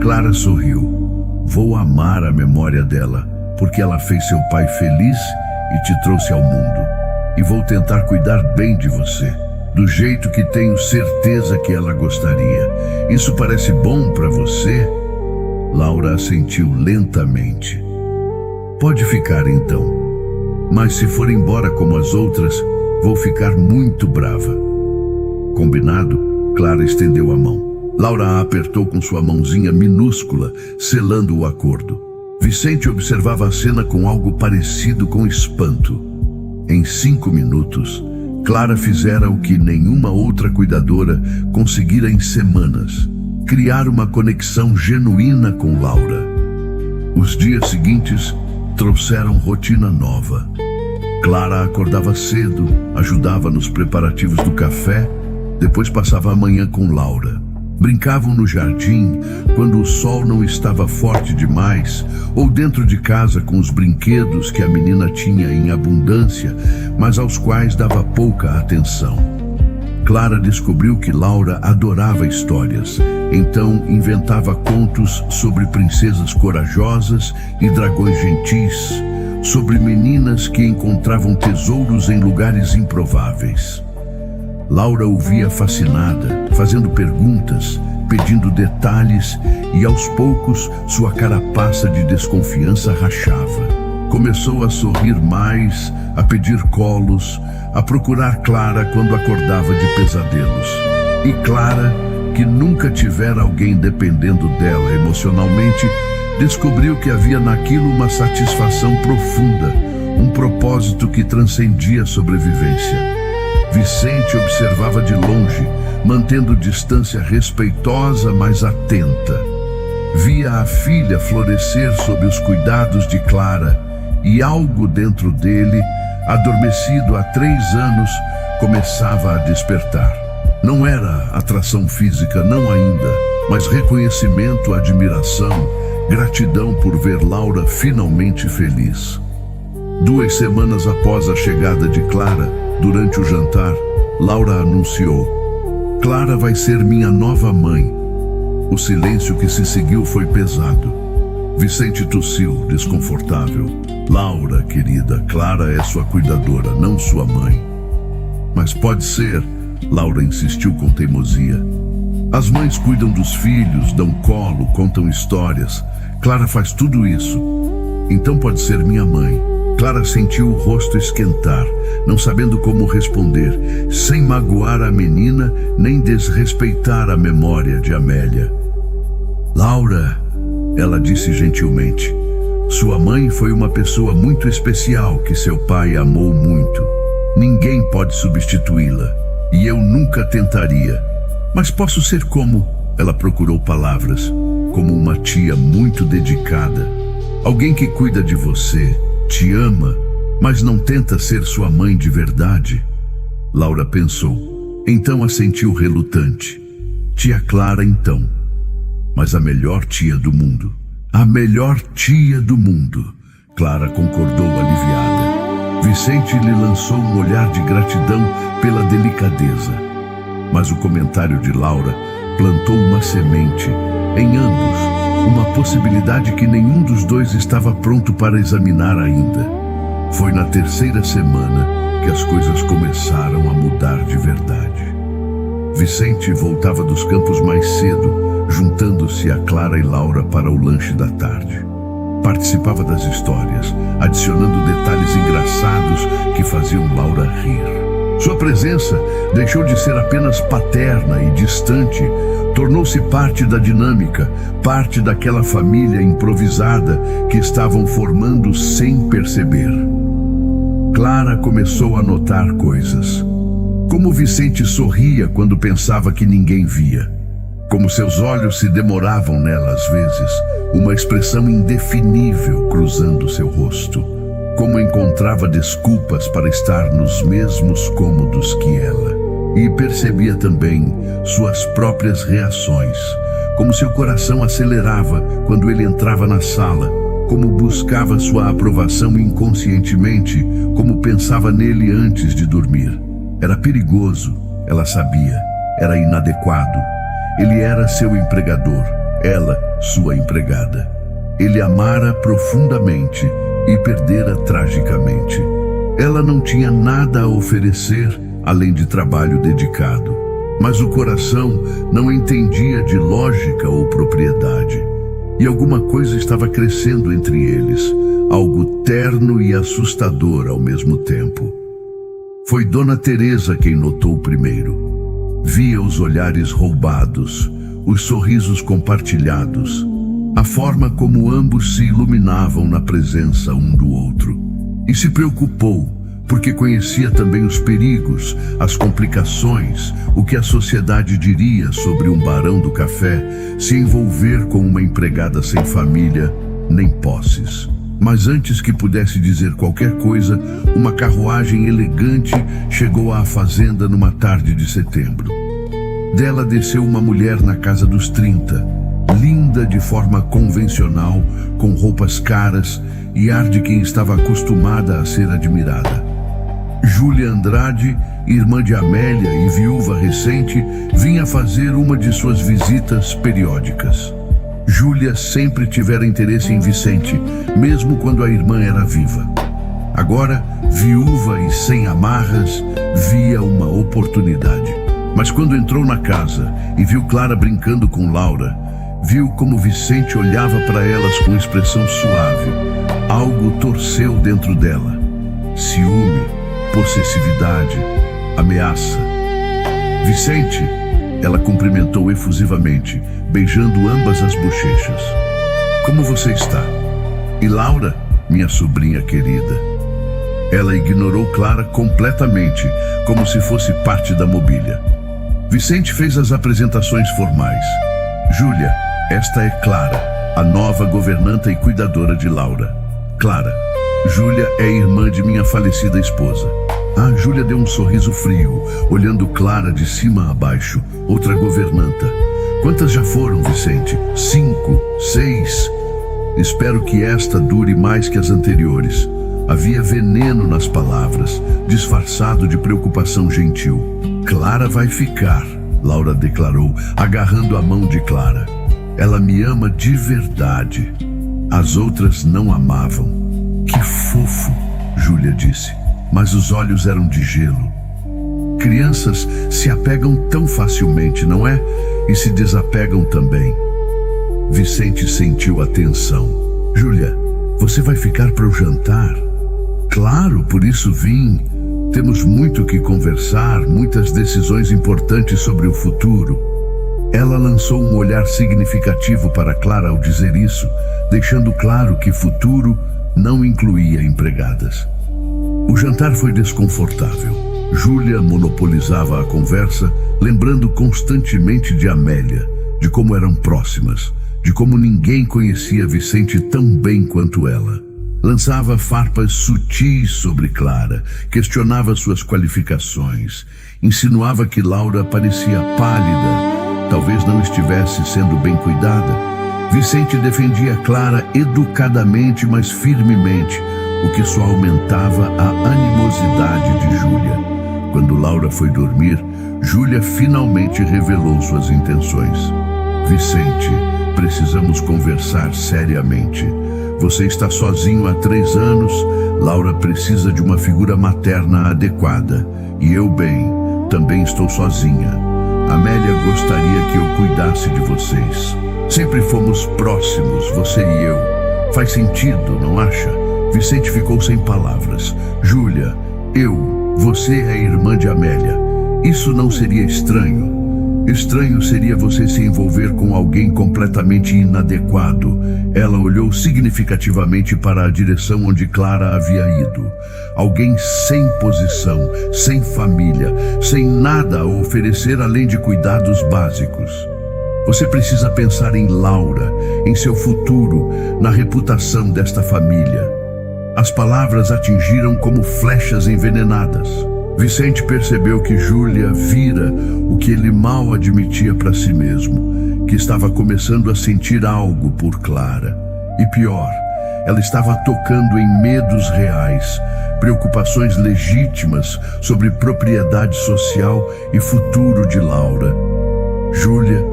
Clara sorriu. Vou amar a memória dela, porque ela fez seu pai feliz e te trouxe ao mundo. E vou tentar cuidar bem de você, do jeito que tenho certeza que ela gostaria. Isso parece bom para você? Laura assentiu lentamente. Pode ficar então. Mas se for embora como as outras, vou ficar muito brava. Combinado? Clara estendeu a mão. Laura a apertou com sua mãozinha minúscula, selando o acordo. Vicente observava a cena com algo parecido com espanto. Em 5 minutos, Clara fizera o que nenhuma outra cuidadora conseguira em semanas: criar uma conexão genuína com Laura. Os dias seguintes trouxeram rotina nova. Clara acordava cedo, ajudava nos preparativos do café, depois passava a manhã com Laura. Brincavam no jardim quando o sol não estava forte demais, ou dentro de casa com os brinquedos que a menina tinha em abundância, mas aos quais dava pouca atenção. Clara descobriu que Laura adorava histórias, então inventava contos sobre princesas corajosas e dragões gentis, sobre meninas que encontravam tesouros em lugares improváveis. Laura ouvia fascinada, fazendo perguntas, pedindo detalhes, e aos poucos sua carapaça de desconfiança rachava. Começou a sorrir mais, a pedir colos, a procurar Clara quando acordava de pesadelos. E Clara, que nunca tivera alguém dependendo dela emocionalmente, descobriu que havia naquilo uma satisfação profunda, um propósito que transcendia a sobrevivência. Vicente observava de longe, mantendo distância respeitosa, mas atenta. Via a filha florescer sob os cuidados de Clara, e algo dentro dele, adormecido há 3 anos, começava a despertar. Não era atração física, não ainda, mas reconhecimento, admiração, gratidão por ver Laura finalmente feliz. 2 semanas após a chegada de Clara, durante o jantar, Laura anunciou: Clara vai ser minha nova mãe. O silêncio que se seguiu foi pesado. Vicente tossiu, desconfortável. Laura, querida, Clara é sua cuidadora, não sua mãe. Mas pode ser, Laura insistiu com teimosia. As mães cuidam dos filhos, dão colo, contam histórias. Clara faz tudo isso. Então pode ser minha mãe. Clara sentiu o rosto esquentar, não sabendo como responder, sem magoar a menina nem desrespeitar a memória de Amélia. Laura, ela disse gentilmente, sua mãe foi uma pessoa muito especial que seu pai amou muito. Ninguém pode substituí-la, e eu nunca tentaria. Mas posso ser como, ela procurou palavras, como uma tia muito dedicada. Alguém que cuida de você, te ama, mas não tenta ser sua mãe de verdade. Laura pensou, então assentiu relutante. Tia Clara então. Mas a melhor tia do mundo. A melhor tia do mundo. Clara concordou aliviada. Vicente lhe lançou um olhar de gratidão pela delicadeza. Mas o comentário de Laura plantou uma semente em ambos, uma possibilidade que nenhum dos dois estava pronto para examinar ainda. Foi na 3ª semana que as coisas começaram a mudar de verdade. Vicente voltava dos campos mais cedo, juntando-se a Clara e Laura para o lanche da tarde. Participava das histórias, adicionando detalhes engraçados que faziam Laura rir. Sua presença deixou de ser apenas paterna e distante, tornou-se parte da dinâmica, parte daquela família improvisada que estavam formando sem perceber. Clara começou a notar coisas. Como Vicente sorria quando pensava que ninguém via. Como seus olhos se demoravam nela às vezes, uma expressão indefinível cruzando seu rosto. Como encontrava desculpas para estar nos mesmos cômodos que ela. E percebia também suas próprias reações, como seu coração acelerava quando ele entrava na sala, como buscava sua aprovação inconscientemente, como pensava nele antes de dormir. Era perigoso, ela sabia, era inadequado. Ele era seu empregador, ela, sua empregada. Ele amara profundamente e perdera tragicamente. Ela não tinha nada a oferecer além de trabalho dedicado, mas o coração não entendia de lógica ou propriedade. E alguma coisa estava crescendo entre eles, algo terno e assustador ao mesmo tempo. Foi Dona Teresa quem notou primeiro. Via os olhares roubados, os sorrisos compartilhados, a forma como ambos se iluminavam na presença um do outro. E se preocupou, porque conhecia também os perigos, as complicações, o que a sociedade diria sobre um barão do café se envolver com uma empregada sem família nem posses. Mas antes que pudesse dizer qualquer coisa, uma carruagem elegante chegou à fazenda numa tarde de setembro. Dela desceu uma mulher na casa dos 30, linda de forma convencional, com roupas caras e ar de quem estava acostumada a ser admirada. Júlia Andrade, irmã de Amélia e viúva recente, vinha fazer uma de suas visitas periódicas. Júlia sempre tivera interesse em Vicente, mesmo quando a irmã era viva. Agora, viúva e sem amarras, via uma oportunidade. Mas quando entrou na casa e viu Clara brincando com Laura, viu como Vicente olhava para elas com expressão suave. Algo torceu dentro dela. Ciúme, possessividade, ameaça. Vicente, ela cumprimentou efusivamente, beijando ambas as bochechas. Como você está? E Laura, minha sobrinha querida? Ela ignorou Clara completamente, como se fosse parte da mobília. Vicente fez as apresentações formais. Júlia, esta é Clara, a nova governanta e cuidadora de Laura. Clara, Júlia é irmã de minha falecida esposa. Ah, Júlia deu um sorriso frio, olhando Clara de cima a baixo, outra governanta. Quantas já foram, Vicente? 5, 6? Espero que esta dure mais que as anteriores. Havia veneno nas palavras, disfarçado de preocupação gentil. Clara vai ficar, Laura declarou, agarrando a mão de Clara. Ela me ama de verdade. As outras não amavam. Que fofo, Júlia disse, mas os olhos eram de gelo. Crianças se apegam tão facilmente, não é? E se desapegam também. Vicente sentiu a tensão. Júlia, você vai ficar para o jantar? Claro, por isso vim. Temos muito que conversar, muitas decisões importantes sobre o futuro. Ela lançou um olhar significativo para Clara ao dizer isso, deixando claro que futuro não incluía empregadas. O jantar foi desconfortável. Júlia monopolizava a conversa, lembrando constantemente de Amélia, de como eram próximas, de como ninguém conhecia Vicente tão bem quanto ela. Lançava farpas sutis sobre Clara, questionava suas qualificações, insinuava que Laura parecia pálida, talvez não estivesse sendo bem cuidada. Vicente defendia Clara educadamente, mas firmemente, o que só aumentava a animosidade de Júlia. Quando Laura foi dormir, Júlia finalmente revelou suas intenções. Vicente, precisamos conversar seriamente. Você está sozinho há 3 anos, Laura precisa de uma figura materna adequada. E eu, bem, também estou sozinha. Amélia gostaria que eu cuidasse de vocês. Sempre fomos próximos, você e eu. Faz sentido, não acha? Vicente ficou sem palavras. Júlia, você é irmã de Amélia. Isso não seria estranho? Estranho seria você se envolver com alguém completamente inadequado. Ela olhou significativamente para a direção onde Clara havia ido. Alguém sem posição, sem família, sem nada a oferecer além de cuidados básicos. Você precisa pensar em Laura, em seu futuro, na reputação desta família. As palavras atingiram como flechas envenenadas. Vicente percebeu que Júlia vira o que ele mal admitia para si mesmo, que estava começando a sentir algo por Clara. E pior, ela estava tocando em medos reais, preocupações legítimas sobre propriedade social e futuro de Laura. Júlia,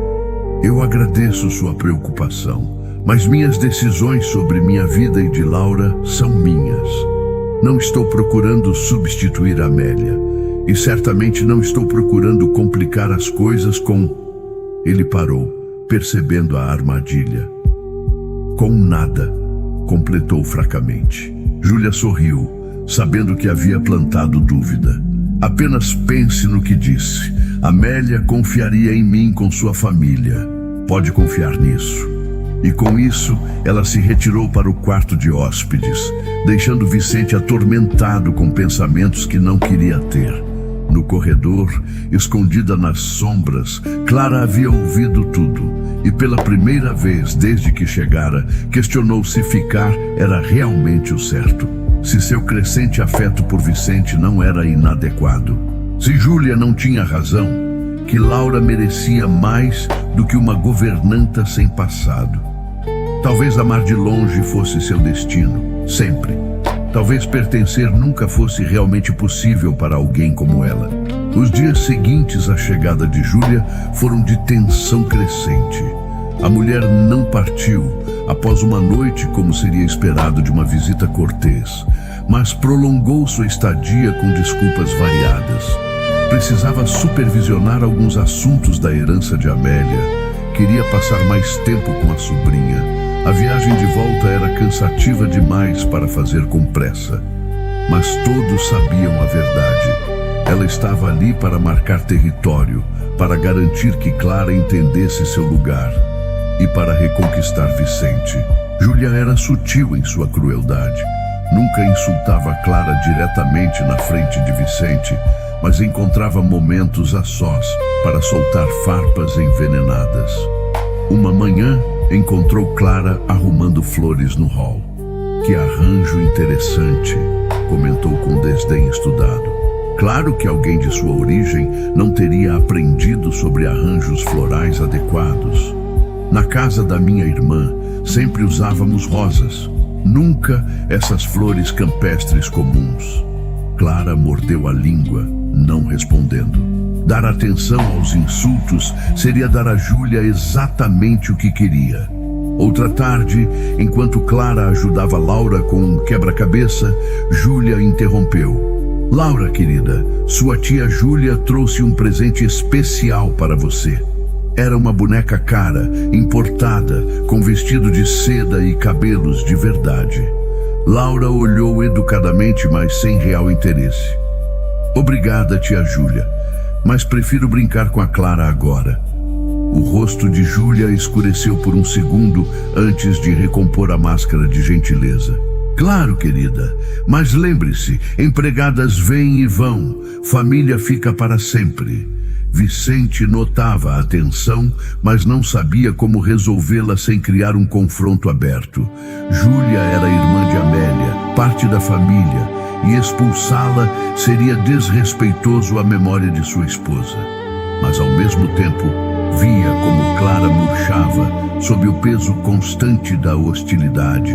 Eu agradeço sua preocupação, mas minhas decisões sobre minha vida e de Laura são minhas. Não estou procurando substituir Amélia, e certamente não estou procurando complicar as coisas com... Ele parou, percebendo a armadilha. Com nada, completou fracamente. Júlia sorriu, sabendo que havia plantado dúvida. Apenas pense no que disse. Amélia confiaria em mim com sua família. Pode confiar nisso. E com isso, ela se retirou para o quarto de hóspedes, deixando Vicente atormentado com pensamentos que não queria ter. No corredor, escondida nas sombras, Clara havia ouvido tudo e pela primeira vez desde que chegara, questionou se ficar era realmente o certo. Se seu crescente afeto por Vicente não era inadequado. Se Júlia não tinha razão, que Laura merecia mais do que uma governanta sem passado. Talvez amar de longe fosse seu destino, sempre. Talvez pertencer nunca fosse realmente possível para alguém como ela. Os dias seguintes à chegada de Júlia foram de tensão crescente. A mulher não partiu após uma noite como seria esperado de uma visita cortês, mas prolongou sua estadia com desculpas variadas. Precisava supervisionar alguns assuntos da herança de Amélia. Queria passar mais tempo com a sobrinha. A viagem de volta era cansativa demais para fazer com pressa. Mas todos sabiam a verdade. Ela estava ali para marcar território, para garantir que Clara entendesse seu lugar e para reconquistar Vicente. Júlia era sutil em sua crueldade. Nunca insultava Clara diretamente na frente de Vicente, mas encontrava momentos a sós para soltar farpas envenenadas. Uma manhã, encontrou Clara arrumando flores no hall. Que arranjo interessante, comentou com desdém estudado. Claro que alguém de sua origem não teria aprendido sobre arranjos florais adequados. Na casa da minha irmã, sempre usávamos rosas, nunca essas flores campestres comuns. Clara mordeu a língua, não respondendo. Dar atenção aos insultos seria dar a Júlia exatamente o que queria. Outra tarde, enquanto Clara ajudava Laura com um quebra-cabeça, Júlia interrompeu. Laura, querida, sua tia Júlia trouxe um presente especial para você. Era uma boneca cara, importada, com vestido de seda e cabelos de verdade. Laura olhou educadamente, mas sem real interesse. Obrigada, tia Júlia, mas prefiro brincar com a Clara agora. O rosto de Júlia escureceu por um segundo antes de recompor a máscara de gentileza. Claro, querida, mas lembre-se, empregadas vêm e vão, família fica para sempre. Vicente notava a tensão, mas não sabia como resolvê-la sem criar um confronto aberto. Júlia era irmã de Amélia, parte da família, e expulsá-la seria desrespeitoso à memória de sua esposa. Mas ao mesmo tempo, via como Clara murchava sob o peso constante da hostilidade,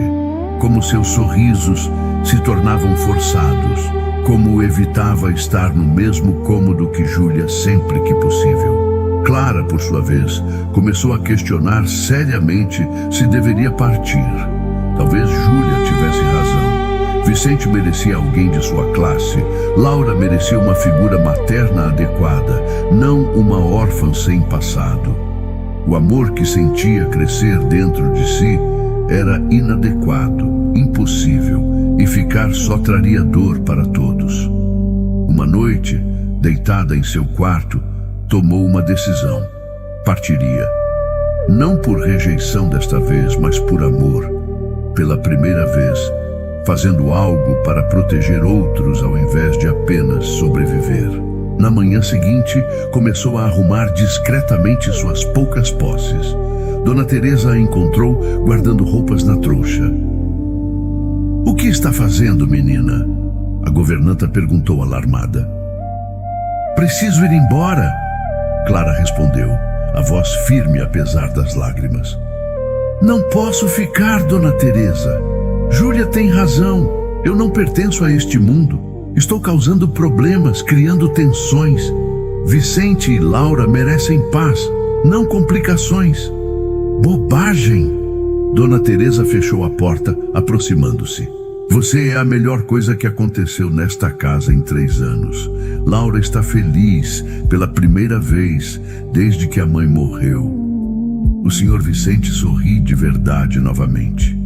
como seus sorrisos se tornavam forçados, como evitava estar no mesmo cômodo que Júlia sempre que possível. Clara, por sua vez, começou a questionar seriamente se deveria partir. Talvez Júlia tivesse razão. Vicente merecia alguém de sua classe. Laura merecia uma figura materna adequada, não uma órfã sem passado. O amor que sentia crescer dentro de si era inadequado, impossível, e ficar só traria dor para todos. Uma noite, deitada em seu quarto, tomou uma decisão. Partiria. Não por rejeição desta vez, mas por amor. Pela primeira vez, fazendo algo para proteger outros ao invés de apenas sobreviver. Na manhã seguinte, começou a arrumar discretamente suas poucas posses. Dona Teresa a encontrou guardando roupas na trouxa. O que está fazendo, menina? A governanta perguntou alarmada. Preciso ir embora, Clara respondeu, a voz firme apesar das lágrimas. Não posso ficar, Dona Teresa. Júlia tem razão. Eu não pertenço a este mundo. Estou causando problemas, criando tensões. Vicente e Laura merecem paz. não complicações. Bobagem! Dona Teresa fechou a porta, aproximando-se. Você é a melhor coisa que aconteceu nesta casa em 3 anos. Laura está feliz pela primeira vez desde que a mãe morreu. O Sr. Vicente sorri de verdade novamente.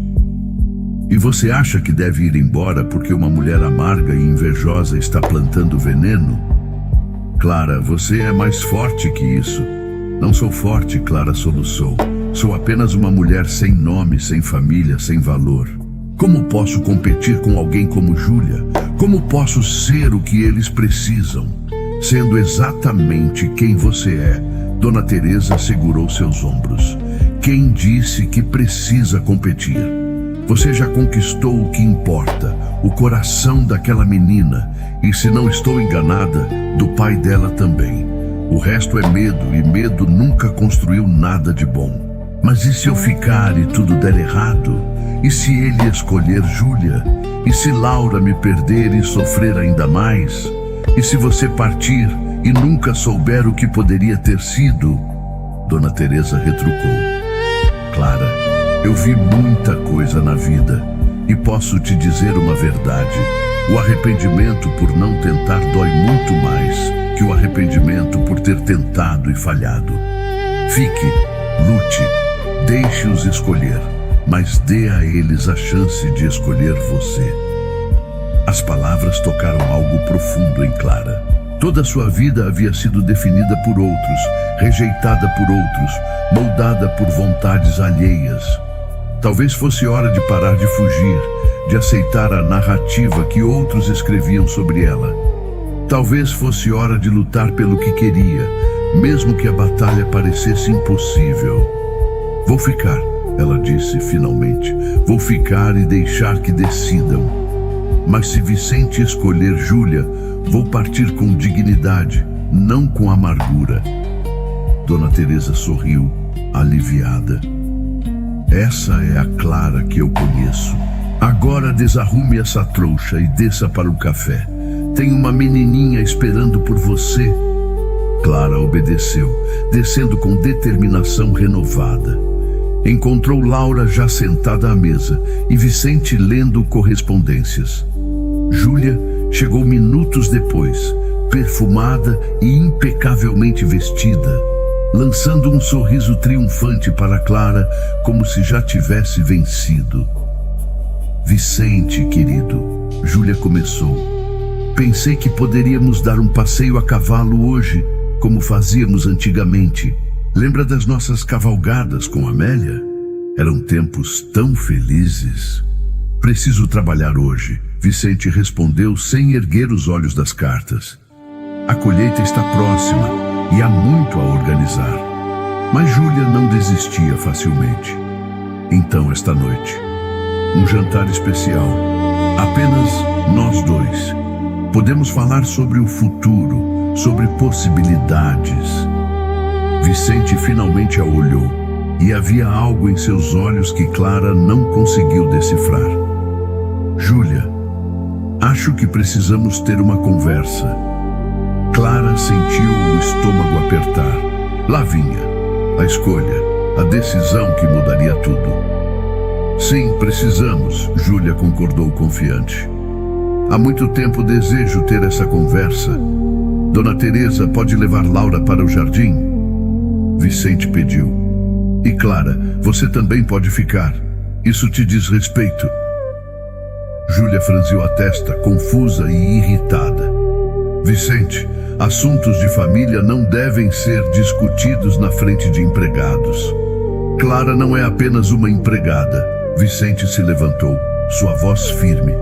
E você acha que deve ir embora porque uma mulher amarga e invejosa está plantando veneno? Clara, você é mais forte que isso. Não sou forte, Clara soluçou. Sou apenas uma mulher sem nome, sem família, sem valor. Como posso competir com alguém como Júlia? Como posso ser o que eles precisam? Sendo exatamente quem você é, Dona Teresa segurou seus ombros. Quem disse que precisa competir? Você já conquistou o que importa, o coração daquela menina, e se não estou enganada, do pai dela também. O resto é medo, e medo nunca construiu nada de bom. Mas e se eu ficar e tudo der errado? E se ele escolher Júlia? E se Laura me perder e sofrer ainda mais? E se você partir e nunca souber o que poderia ter sido? Dona Teresa retrucou. Clara, eu vi muita coisa na vida e posso te dizer uma verdade. O arrependimento por não tentar dói muito mais que o arrependimento por ter tentado e falhado. Fique, lute, deixe-os escolher, mas dê a eles a chance de escolher você. As palavras tocaram algo profundo em Clara. Toda a sua vida havia sido definida por outros, rejeitada por outros, moldada por vontades alheias. Talvez fosse hora de parar de fugir, de aceitar a narrativa que outros escreviam sobre ela. Talvez fosse hora de lutar pelo que queria, mesmo que a batalha parecesse impossível. Vou ficar, ela disse finalmente. Vou ficar e deixar que decidam. Mas se Vicente escolher Júlia, vou partir com dignidade, não com amargura. Dona Teresa sorriu, aliviada. Essa é a Clara que eu conheço. Agora desarrume essa trouxa e desça para o café. Tem uma menininha esperando por você. Clara obedeceu, descendo com determinação renovada. Encontrou Laura já sentada à mesa e Vicente lendo correspondências. Júlia chegou minutos depois, perfumada e impecavelmente vestida, lançando um sorriso triunfante para Clara, como se já tivesse vencido. Vicente, querido, Júlia começou. Pensei que poderíamos dar um passeio a cavalo hoje, como fazíamos antigamente. Lembra das nossas cavalgadas com Amélia? Eram tempos tão felizes. Preciso trabalhar hoje, Vicente respondeu sem erguer os olhos das cartas. A colheita está próxima e há muito a organizar. Mas Júlia não desistia facilmente. Então, esta noite, um jantar especial, apenas nós dois. Podemos falar sobre o futuro, sobre possibilidades. Vicente finalmente a olhou, e havia algo em seus olhos que Clara não conseguiu decifrar. Júlia, acho que precisamos ter uma conversa. Clara sentiu o estômago apertar. Lá vinha a escolha, a decisão que mudaria tudo. Sim, precisamos, Júlia concordou confiante. Há muito tempo desejo ter essa conversa. Dona Teresa pode levar Laura para o jardim? Vicente pediu. E Clara, você também pode ficar. Isso te diz respeito. Júlia franziu a testa, confusa e irritada. Vicente, assuntos de família não devem ser discutidos na frente de empregados. Clara não é apenas uma empregada. Vicente se levantou, sua voz firme.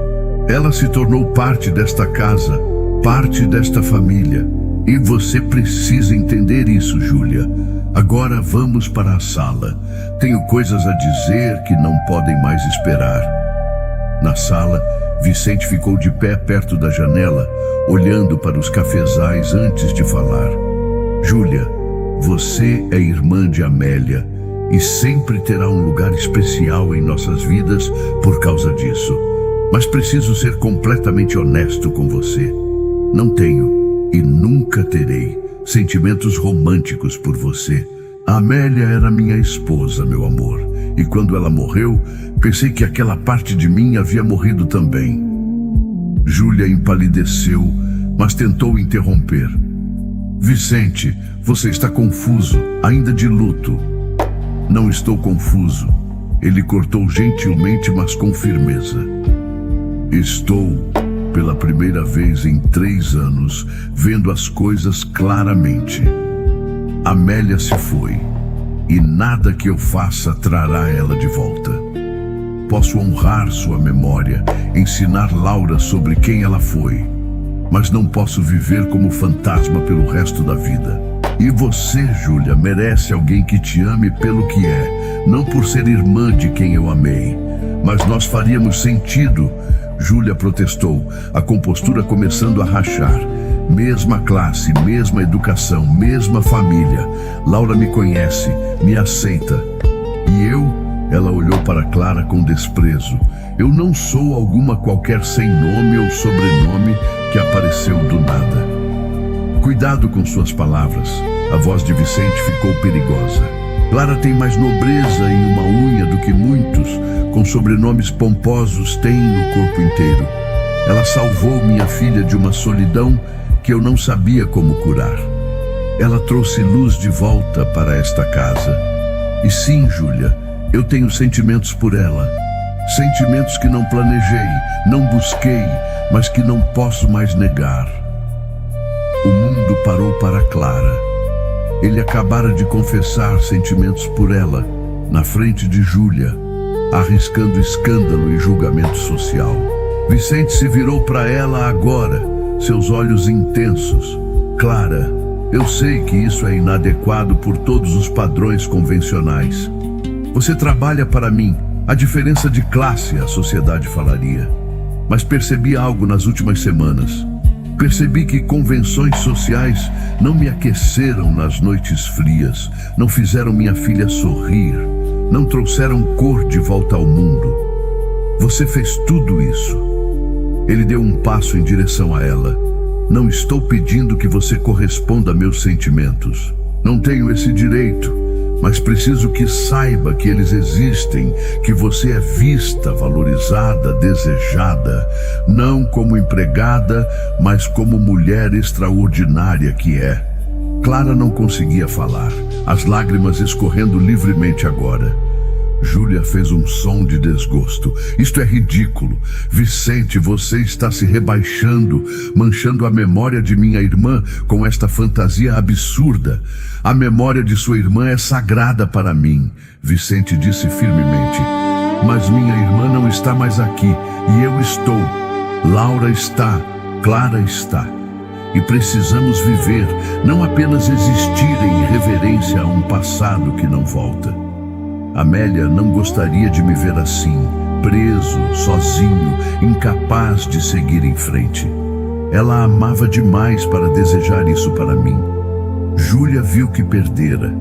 Ela se tornou parte desta casa, parte desta família. E você precisa entender isso, Júlia. Agora vamos para a sala. Tenho coisas a dizer que não podem mais esperar. Na sala, Vicente ficou de pé perto da janela, olhando para os cafezais antes de falar. Júlia, você é irmã de Amélia e sempre terá um lugar especial em nossas vidas por causa disso. Mas preciso ser completamente honesto com você. Não tenho, e nunca terei, sentimentos românticos por você. A Amélia era minha esposa, meu amor, e quando ela morreu, pensei que aquela parte de mim havia morrido também. Júlia empalideceu, mas tentou interromper. Vicente, você está confuso, ainda de luto. Não estou confuso. Ele cortou gentilmente, mas com firmeza. Estou, pela primeira vez em 3 anos, vendo as coisas claramente. Amélia se foi, e nada que eu faça trará ela de volta. Posso honrar sua memória, ensinar Laura sobre quem ela foi, mas não posso viver como fantasma pelo resto da vida. E você, Júlia, merece alguém que te ame pelo que é, não por ser irmã de quem eu amei. Mas nós faríamos sentido, Júlia protestou, a compostura começando a rachar. Mesma classe, mesma educação, mesma família. Laura me conhece, me aceita. E eu? Ela olhou para Clara com desprezo. Eu não sou alguma qualquer sem nome ou sobrenome que apareceu do nada. Cuidado com suas palavras. A voz de Vicente ficou perigosa. Clara tem mais nobreza em uma unha do que muitos, com sobrenomes pomposos, têm no corpo inteiro. Ela salvou minha filha de uma solidão que eu não sabia como curar. Ela trouxe luz de volta para esta casa. E sim, Júlia, eu tenho sentimentos por ela. Sentimentos que não planejei, não busquei, mas que não posso mais negar. O mundo parou para Clara. Ele acabara de confessar sentimentos por ela, na frente de Júlia, arriscando escândalo e julgamento social. Vicente se virou para ela agora, seus olhos intensos. Clara, eu sei que isso é inadequado por todos os padrões convencionais. Você trabalha para mim, a diferença de classe, a sociedade falaria. Mas percebi algo nas últimas semanas. Percebi que convenções sociais não me aqueceram nas noites frias, não fizeram minha filha sorrir, não trouxeram cor de volta ao mundo. Você fez tudo isso. Ele deu um passo em direção a ela. Não estou pedindo que você corresponda a meus sentimentos. Não tenho esse direito, mas preciso que saiba que eles existem, que você é vista, valorizada, desejada, não como empregada, mas como mulher extraordinária que é. Clara não conseguia falar, as lágrimas escorrendo livremente agora. Júlia fez um som de desgosto. Isto é ridículo. Vicente, você está se rebaixando, manchando a memória de minha irmã com esta fantasia absurda. A memória de sua irmã é sagrada para mim, Vicente disse firmemente. Mas minha irmã não está mais aqui, e eu estou. Laura está, Clara está. E precisamos viver, não apenas existir em reverência a um passado que não volta. Amélia não gostaria de me ver assim, preso, sozinho, incapaz de seguir em frente. Ela a amava demais para desejar isso para mim. Júlia viu que perdera.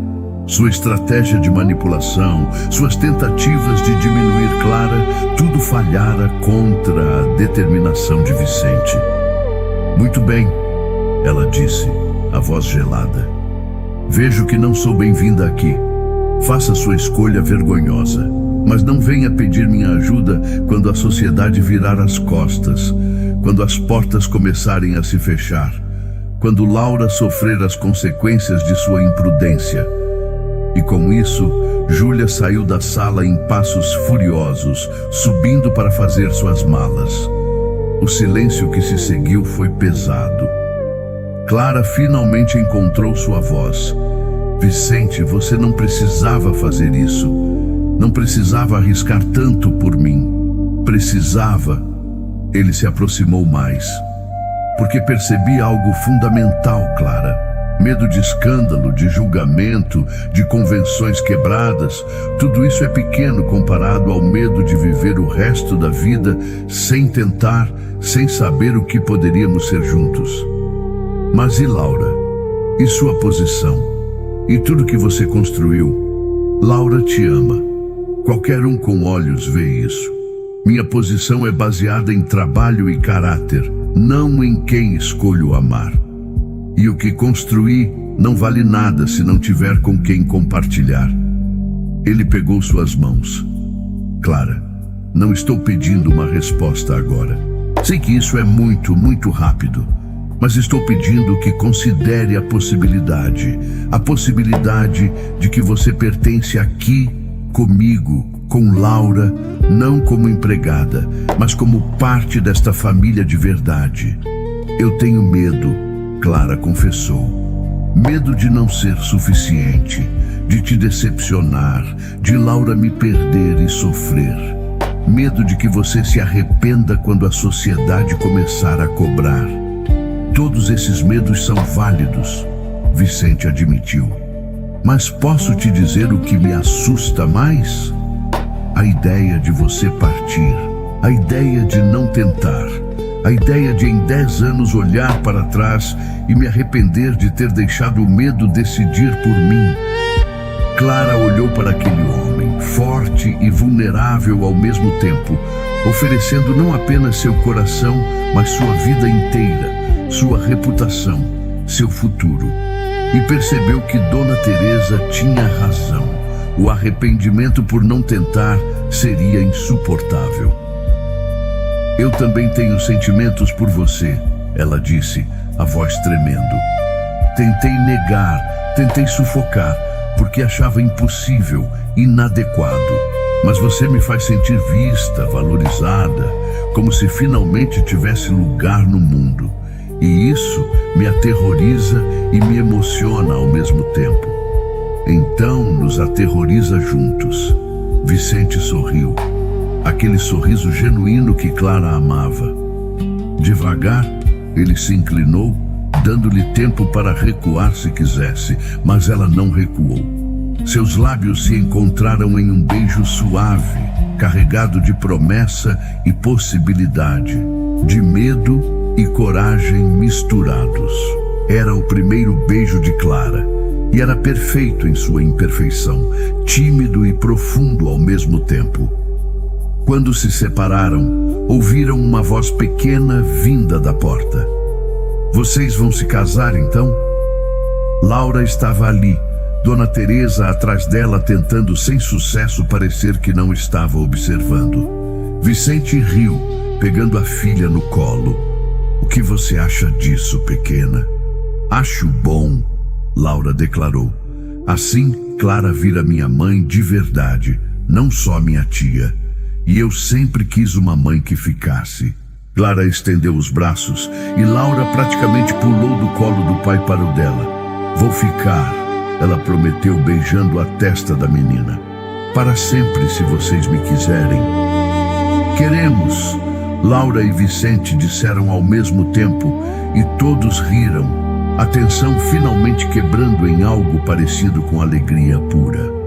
Sua estratégia de manipulação, suas tentativas de diminuir Clara, tudo falhara contra a determinação de Vicente. Muito bem, ela disse, a voz gelada. Vejo que não sou bem-vinda aqui. Faça sua escolha vergonhosa, mas não venha pedir minha ajuda quando a sociedade virar as costas, quando as portas começarem a se fechar, quando Laura sofrer as consequências de sua imprudência. E com isso, Júlia saiu da sala em passos furiosos, subindo para fazer suas malas. O silêncio que se seguiu foi pesado. Clara finalmente encontrou sua voz. Vicente, você não precisava fazer isso. Não precisava arriscar tanto por mim. Precisava. Ele se aproximou mais. Porque percebi algo fundamental, Clara. Medo de escândalo, de julgamento, de convenções quebradas. Tudo isso é pequeno comparado ao medo de viver o resto da vida sem tentar, sem saber o que poderíamos ser juntos. Mas e Laura? E sua posição? E tudo que você construiu? Laura te ama. Qualquer um com olhos vê isso. Minha posição é baseada em trabalho e caráter, não em quem escolho amar. E o que construí não vale nada se não tiver com quem compartilhar. Ele pegou suas mãos. Clara, não estou pedindo uma resposta agora. Sei que isso é muito rápido, mas estou pedindo que considere a possibilidade de que você pertence aqui comigo, com Laura, não como empregada, mas como parte desta família de verdade. Eu tenho medo, Clara confessou. Medo de não ser suficiente, de te decepcionar, de Laura me perder e sofrer. Medo de que você se arrependa quando a sociedade começar a cobrar. Todos esses medos são válidos, Vicente admitiu. Mas posso te dizer o que me assusta mais? A ideia de você partir, a ideia de não tentar, a ideia de em 10 anos olhar para trás e me arrepender de ter deixado o medo decidir por mim. Clara olhou para aquele homem, forte e vulnerável ao mesmo tempo, oferecendo não apenas seu coração, mas sua vida inteira, sua reputação, seu futuro. E percebeu que Dona Teresa tinha razão. O arrependimento por não tentar seria insuportável. Eu também tenho sentimentos por você, ela disse, a voz tremendo. Tentei negar, tentei sufocar, porque achava impossível, inadequado. Mas você me faz sentir vista, valorizada, como se finalmente tivesse lugar no mundo. E isso me aterroriza e me emociona ao mesmo tempo. Então nos aterroriza juntos. Vicente sorriu. Aquele sorriso genuíno que Clara amava. Devagar, ele se inclinou, dando-lhe tempo para recuar se quisesse, mas ela não recuou. Seus lábios se encontraram em um beijo suave, carregado de promessa e possibilidade, de medo e coragem misturados. Era o primeiro beijo de Clara, e era perfeito em sua imperfeição, tímido e profundo ao mesmo tempo. Quando se separaram, ouviram uma voz pequena vinda da porta. Vocês vão se casar, então? Laura estava ali, Dona Teresa atrás dela tentando sem sucesso parecer que não estava observando. Vicente riu, pegando a filha no colo. O que você acha disso, pequena? Acho bom, Laura declarou. Assim, Clara vira minha mãe de verdade, não só minha tia. E eu sempre quis uma mãe que ficasse. Clara estendeu os braços e Laura praticamente pulou do colo do pai para o dela. Vou ficar, ela prometeu beijando a testa da menina. Para sempre, se vocês me quiserem. Queremos, Laura e Vicente disseram ao mesmo tempo e todos riram, a tensão finalmente quebrando em algo parecido com alegria pura.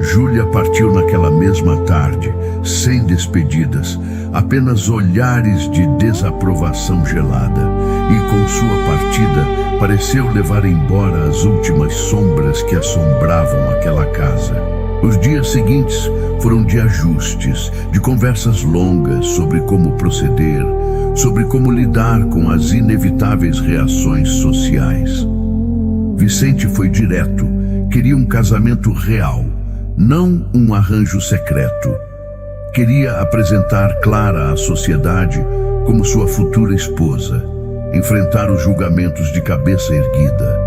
Júlia partiu naquela mesma tarde, sem despedidas, apenas olhares de desaprovação gelada, e com sua partida pareceu levar embora as últimas sombras que assombravam aquela casa. Os dias seguintes foram de ajustes, de conversas longas sobre como proceder, sobre como lidar com as inevitáveis reações sociais. Vicente foi direto, queria um casamento real, não um arranjo secreto. Queria apresentar Clara à sociedade como sua futura esposa, enfrentar os julgamentos de cabeça erguida.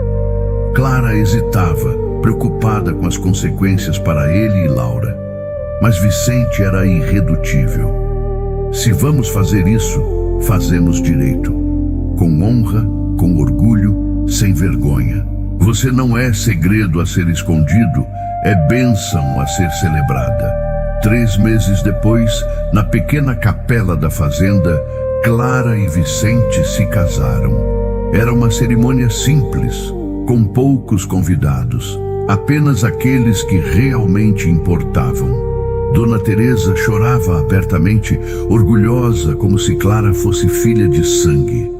Clara hesitava, preocupada com as consequências para ele e Laura. Mas Vicente era irredutível. Se vamos fazer isso, fazemos direito. Com honra, com orgulho, sem vergonha. Você não é segredo a ser escondido, é bênção a ser celebrada. 3 meses depois, na pequena capela da fazenda, Clara e Vicente se casaram. Era uma cerimônia simples, com poucos convidados, apenas aqueles que realmente importavam. Dona Teresa chorava abertamente, orgulhosa como se Clara fosse filha de sangue.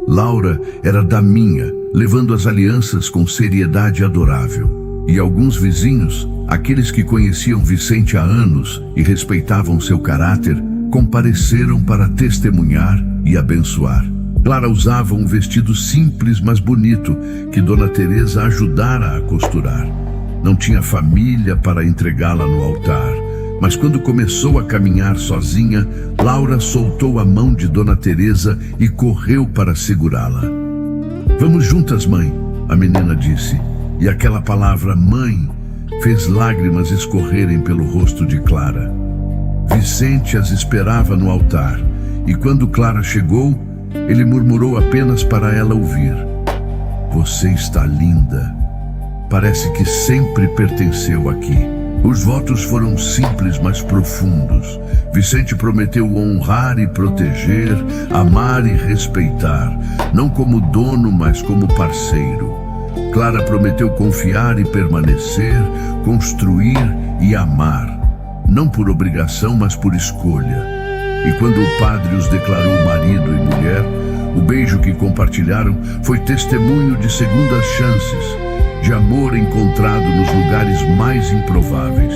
Laura era da minha, levando as alianças com seriedade adorável. E alguns vizinhos, aqueles que conheciam Vicente há anos e respeitavam seu caráter, compareceram para testemunhar e abençoar. Clara usava um vestido simples, mas bonito, que Dona Teresa ajudara a costurar. Não tinha família para entregá-la no altar, mas quando começou a caminhar sozinha, Laura soltou a mão de Dona Teresa e correu para segurá-la. "Vamos juntas, mãe", a menina disse, e aquela palavra "mãe" fez lágrimas escorrerem pelo rosto de Clara. Vicente as esperava no altar, e quando Clara chegou, ele murmurou apenas para ela ouvir: "Você está linda. Parece que sempre pertenceu aqui." Os votos foram simples, mas profundos. Vicente prometeu honrar e proteger, amar e respeitar, não como dono, mas como parceiro. Clara prometeu confiar e permanecer, construir e amar, não por obrigação, mas por escolha. E quando o padre os declarou marido e mulher, o beijo que compartilharam foi testemunho de segundas chances, de amor encontrado nos lugares mais improváveis,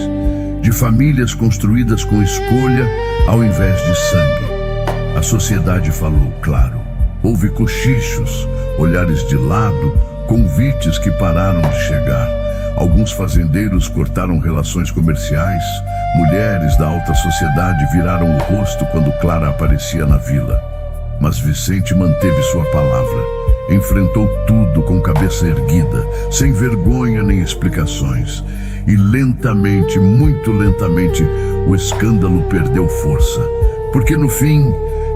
de famílias construídas com escolha ao invés de sangue. A sociedade falou, claro. Houve cochichos, olhares de lado, convites que pararam de chegar. Alguns fazendeiros cortaram relações comerciais, mulheres da alta sociedade viraram o rosto quando Clara aparecia na vila. Mas Vicente manteve sua palavra. Enfrentou tudo com cabeça erguida, sem vergonha nem explicações. E lentamente, muito lentamente, o escândalo perdeu força. Porque no fim,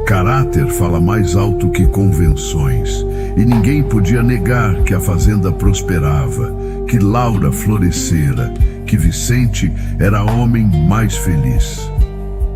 caráter fala mais alto que convenções. E ninguém podia negar que a fazenda prosperava, que Laura florescera, que Vicente era o homem mais feliz.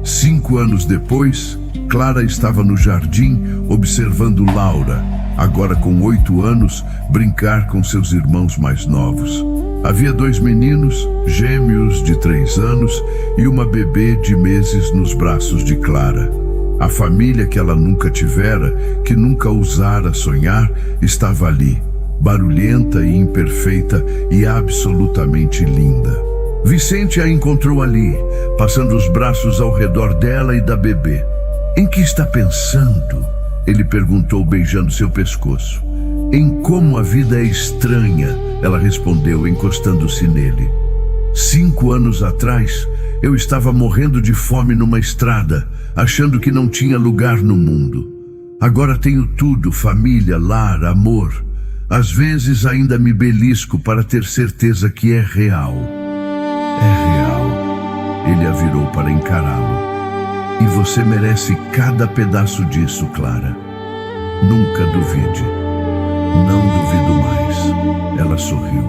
5 anos depois, Clara estava no jardim observando Laura, agora com 8 anos, brincar com seus irmãos mais novos. Havia 2 meninos, gêmeos de 3 anos, e uma bebê de meses nos braços de Clara. A família que ela nunca tivera, que nunca ousara sonhar, estava ali, barulhenta e imperfeita e absolutamente linda. Vicente a encontrou ali, passando os braços ao redor dela e da bebê. "Em que está pensando?" ele perguntou, beijando seu pescoço. "Em como a vida é estranha", ela respondeu, encostando-se nele. 5 anos atrás, eu estava morrendo de fome numa estrada, achando que não tinha lugar no mundo. Agora tenho tudo, família, lar, amor. Às vezes ainda me belisco para ter certeza que é real. É real. Ele a virou para encará-lo. "E você merece cada pedaço disso, Clara. Nunca duvide." "Não duvido mais." Ela sorriu.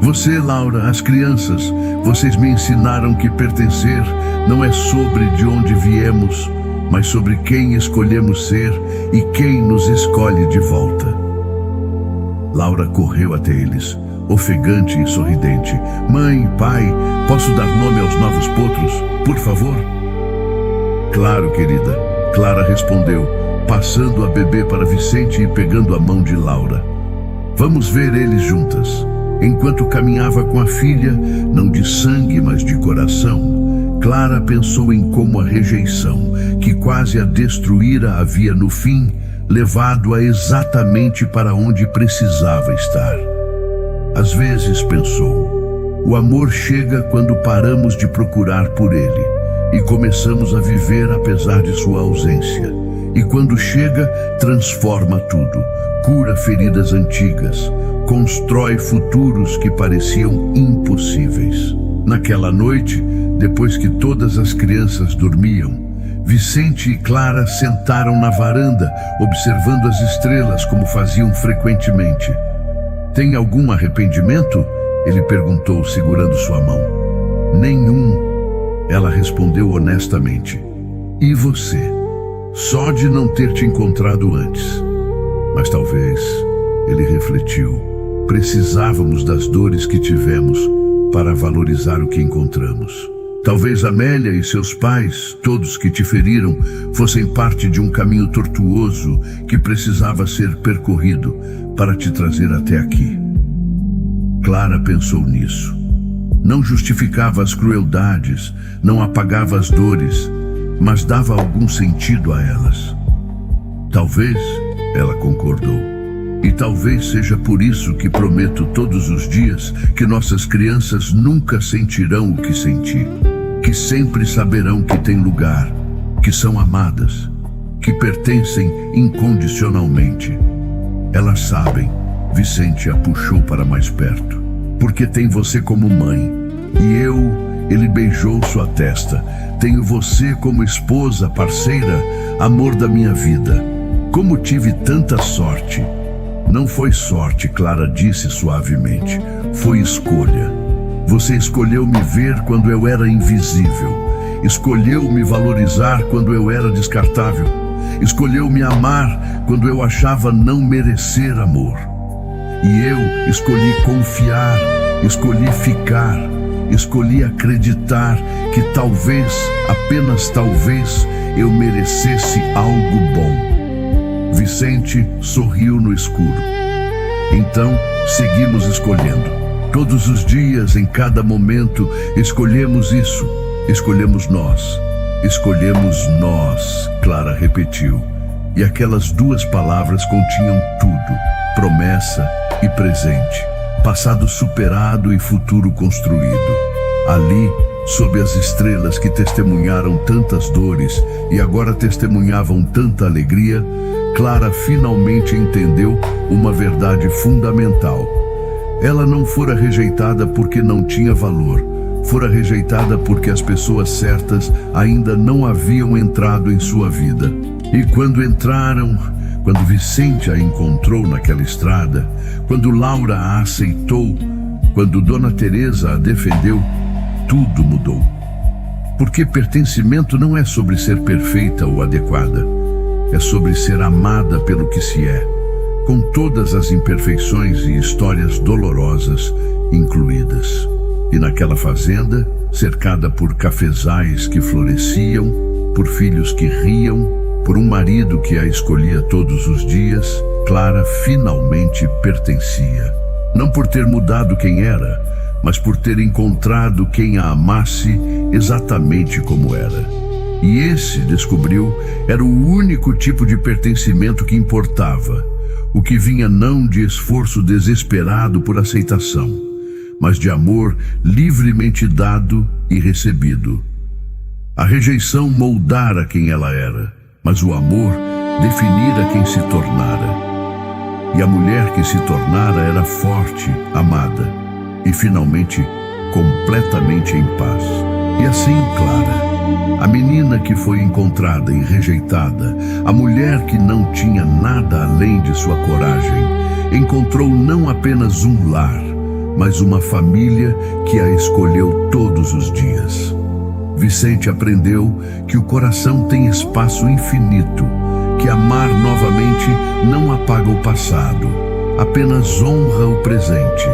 "Você, Laura, as crianças, vocês me ensinaram que pertencer não é sobre de onde viemos, mas sobre quem escolhemos ser e quem nos escolhe de volta." Laura correu até eles, ofegante e sorridente. "Mãe, pai, posso dar nome aos novos potros, por favor?" "Claro, querida," Clara respondeu, passando a bebê para Vicente e pegando a mão de Laura. "Vamos ver eles juntas." Enquanto caminhava com a filha, não de sangue, mas de coração, Clara pensou em como a rejeição, que quase a destruíra, havia no fim levado-a exatamente para onde precisava estar. Às vezes, pensou, o amor chega quando paramos de procurar por ele e começamos a viver apesar de sua ausência. E quando chega, transforma tudo, cura feridas antigas, constrói futuros que pareciam impossíveis. Naquela noite, depois que todas as crianças dormiam, Vicente e Clara sentaram na varanda, observando as estrelas como faziam frequentemente. "Tem algum arrependimento?" ele perguntou, segurando sua mão. "Nenhum," ela respondeu honestamente. "E você? Só de não ter te encontrado antes." Mas talvez, ele refletiu, precisávamos das dores que tivemos para valorizar o que encontramos. Talvez Amélia e seus pais, todos que te feriram, fossem parte de um caminho tortuoso que precisava ser percorrido para te trazer até aqui. Clara pensou nisso. Não justificava as crueldades, não apagava as dores, mas dava algum sentido a elas. Talvez Ela concordou. E talvez seja por isso que prometo todos os dias que nossas crianças nunca sentirão o que senti, que sempre saberão que têm lugar, que são amadas, que pertencem incondicionalmente. Elas sabem. Vicente a puxou para mais perto. Porque tem você como mãe. E ele beijou sua testa. Tenho você como esposa, parceira, amor da minha vida. Como tive tanta sorte. Não foi sorte, Clara disse suavemente. Foi escolha. Você escolheu me ver quando eu era invisível. Escolheu me valorizar quando eu era descartável. Escolheu me amar quando eu achava não merecer amor. E eu escolhi confiar, escolhi ficar, escolhi acreditar que talvez, apenas talvez, eu merecesse algo bom. Vicente sorriu no escuro. Então, seguimos escolhendo. Todos os dias, em cada momento, escolhemos isso. Escolhemos nós. Escolhemos nós, Clara repetiu. E aquelas duas palavras continham tudo: promessa e presente, passado superado e futuro construído. Ali, sob as estrelas que testemunharam tantas dores e agora testemunhavam tanta alegria, Clara finalmente entendeu uma verdade fundamental. Ela não fora rejeitada porque não tinha valor, fora rejeitada porque as pessoas certas ainda não haviam entrado em sua vida. E quando entraram, quando Vicente a encontrou naquela estrada, quando Laura a aceitou, quando Dona Teresa a defendeu, tudo mudou. Porque pertencimento não é sobre ser perfeita ou adequada, é sobre ser amada pelo que se é, com todas as imperfeições e histórias dolorosas incluídas. E naquela fazenda, cercada por cafezais que floresciam, por filhos que riam, por um marido que a escolhia todos os dias, Clara finalmente pertencia. Não por ter mudado quem era, mas por ter encontrado quem a amasse exatamente como era. E esse, descobriu, era o único tipo de pertencimento que importava. O que vinha não de esforço desesperado por aceitação, mas de amor livremente dado e recebido. A rejeição moldara quem ela era, mas o amor definira quem se tornara. E a mulher que se tornara era forte, amada e finalmente completamente em paz. E assim, Clara, a menina que foi encontrada e rejeitada, a mulher que não tinha nada além de sua coragem, encontrou não apenas um lar, mas uma família que a escolheu todos os dias. Vicente aprendeu que o coração tem espaço infinito, que amar novamente não apaga o passado, apenas honra o presente.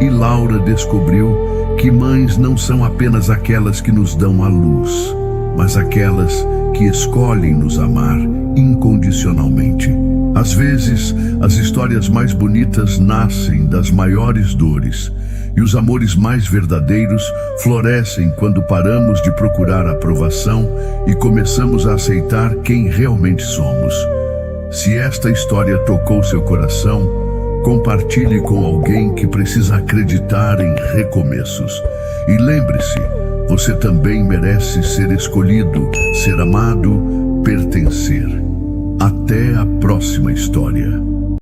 E Laura descobriu que mães não são apenas aquelas que nos dão a luz, mas aquelas que escolhem nos amar incondicionalmente. Às vezes, as histórias mais bonitas nascem das maiores dores, e os amores mais verdadeiros florescem quando paramos de procurar aprovação e começamos a aceitar quem realmente somos. Se esta história tocou seu coração, compartilhe com alguém que precisa acreditar em recomeços. E lembre-se, você também merece ser escolhido, ser amado, pertencer. Até a próxima história.